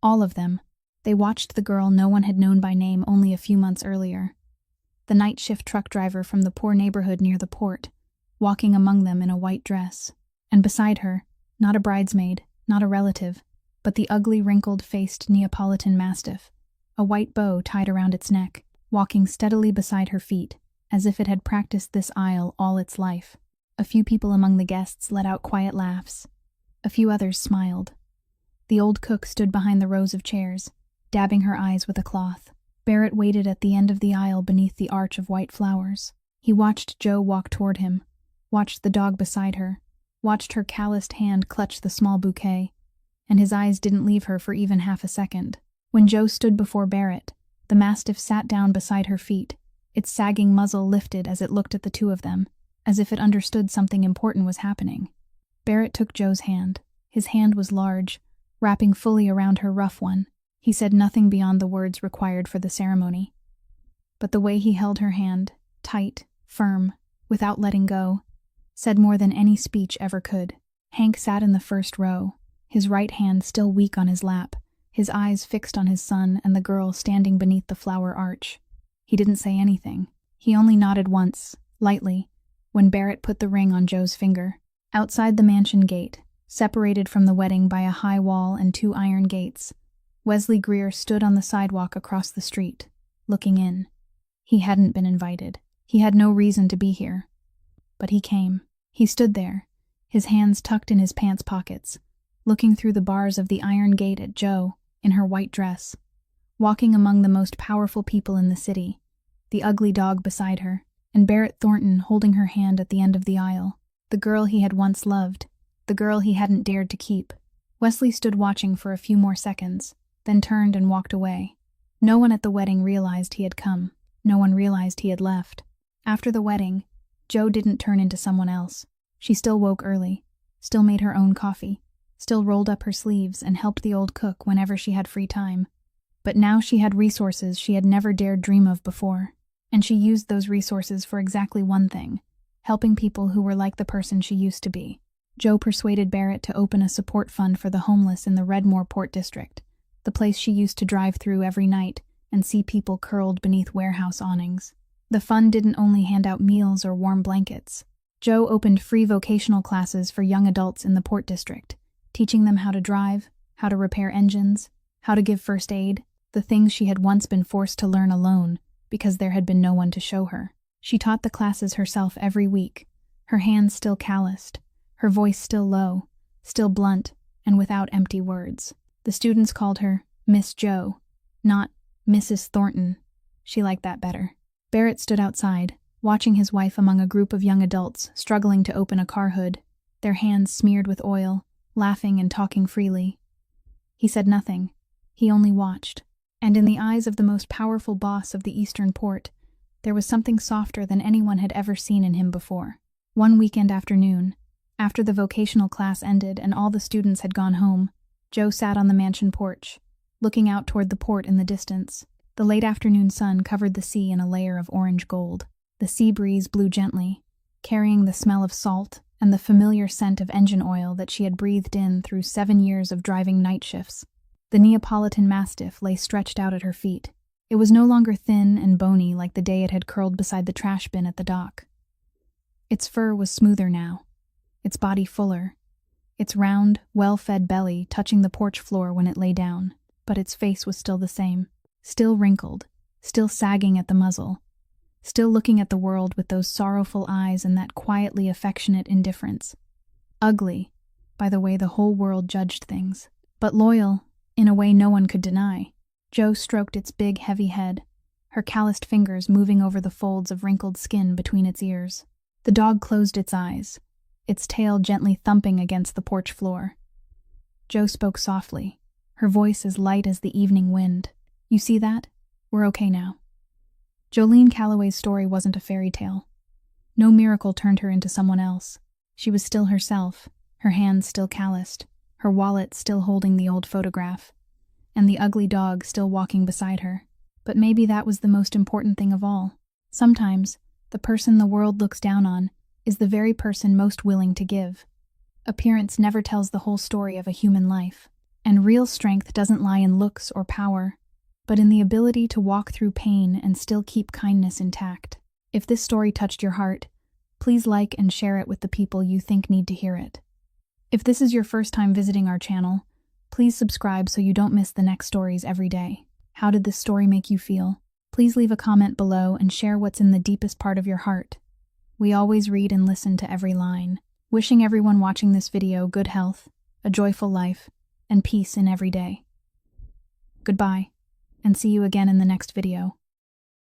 S1: all of them, They watched the girl no one had known by name only a few months earlier. The night shift truck driver from the poor neighborhood near the port, walking among them in a white dress. And beside her, not a bridesmaid, not a relative, but the ugly, wrinkled-faced Neapolitan Mastiff, a white bow tied around its neck, walking steadily beside her feet, as if it had practiced this aisle all its life. A few people among the guests let out quiet laughs. A few others smiled. The old cook stood behind the rows of chairs, dabbing her eyes with a cloth. Barrett waited at the end of the aisle beneath the arch of white flowers. He watched Joe walk toward him, watched the dog beside her, watched her calloused hand clutch the small bouquet, and his eyes didn't leave her for even half a second. When Joe stood before Barrett, the Mastiff sat down beside her feet, its sagging muzzle lifted as it looked at the two of them, as if it understood something important was happening. Barrett took Joe's hand. His hand was large, wrapping fully around her rough one. He said nothing beyond the words required for the ceremony. But the way he held her hand, tight, firm, without letting go, said more than any speech ever could. Hank sat in the first row, his right hand still weak on his lap, his eyes fixed on his son and the girl standing beneath the flower arch. He didn't say anything. He only nodded once, lightly, when Barrett put the ring on Joe's finger. Outside the mansion gate, separated from the wedding by a high wall and 2 iron gates, Wesley Greer stood on the sidewalk across the street, looking in. He hadn't been invited. He had no reason to be here. But he came. He stood there, his hands tucked in his pants pockets, looking through the bars of the iron gate at Joe, in her white dress, walking among the most powerful people in the city, the ugly dog beside her, and Barrett Thornton holding her hand at the end of the aisle, the girl he had once loved, the girl he hadn't dared to keep. Wesley stood watching for a few more seconds, then turned and walked away. No one at the wedding realized he had come. No one realized he had left. After the wedding, Joe didn't turn into someone else. She still woke early, still made her own coffee, still rolled up her sleeves and helped the old cook whenever she had free time. But now she had resources she had never dared dream of before, and she used those resources for exactly one thing: helping people who were like the person she used to be. Joe persuaded Barrett to open a support fund for the homeless in the Redmore Port District, the place she used to drive through every night and see people curled beneath warehouse awnings. The fund didn't only hand out meals or warm blankets. Joe opened free vocational classes for young adults in the Port District, teaching them how to drive, how to repair engines, how to give first aid, the things she had once been forced to learn alone because there had been no one to show her. She taught the classes herself every week, her hands still calloused, her voice still low, still blunt, and without empty words. The students called her Miss Joe, not Mrs. Thornton. She liked that better. Barrett stood outside, watching his wife among a group of young adults struggling to open a car hood, their hands smeared with oil, laughing and talking freely. He said nothing. He only watched. And in the eyes of the most powerful boss of the Eastern Port, there was something softer than anyone had ever seen in him before. One weekend afternoon, after the vocational class ended and all the students had gone home, Joe sat on the mansion porch, looking out toward the port in the distance. The late afternoon sun covered the sea in a layer of orange gold. The sea breeze blew gently, carrying the smell of salt and the familiar scent of engine oil that she had breathed in through 7 years of driving night shifts. The Neapolitan Mastiff lay stretched out at her feet. It was no longer thin and bony like the day it had curled beside the trash bin at the dock. Its fur was smoother now, its body fuller, its round, well-fed belly touching the porch floor when it lay down, but its face was still the same, still wrinkled, still sagging at the muzzle, still looking at the world with those sorrowful eyes and that quietly affectionate indifference. Ugly, by the way the whole world judged things, but loyal, in a way no one could deny. Joe stroked its big, heavy head, her calloused fingers moving over the folds of wrinkled skin between its ears. The dog closed its eyes, its tail gently thumping against the porch floor. Joe spoke softly, her voice as light as the evening wind. "You see that? We're okay now." Jolene Calloway's story wasn't a fairy tale. No miracle turned her into someone else. She was still herself, her hands still calloused, her wallet still holding the old photograph, and the ugly dog still walking beside her. But maybe that was the most important thing of all. Sometimes, the person the world looks down on is the very person most willing to give. Appearance never tells the whole story of a human life. And real strength doesn't lie in looks or power, but in the ability to walk through pain and still keep kindness intact. If this story touched your heart, please like and share it with the people you think need to hear it. If this is your first time visiting our channel, please subscribe so you don't miss the next stories every day. How did this story make you feel? Please leave a comment below and share what's in the deepest part of your heart. We always read and listen to every line. Wishing everyone watching this video good health, a joyful life, and peace in every day. Goodbye, and see you again in the next video.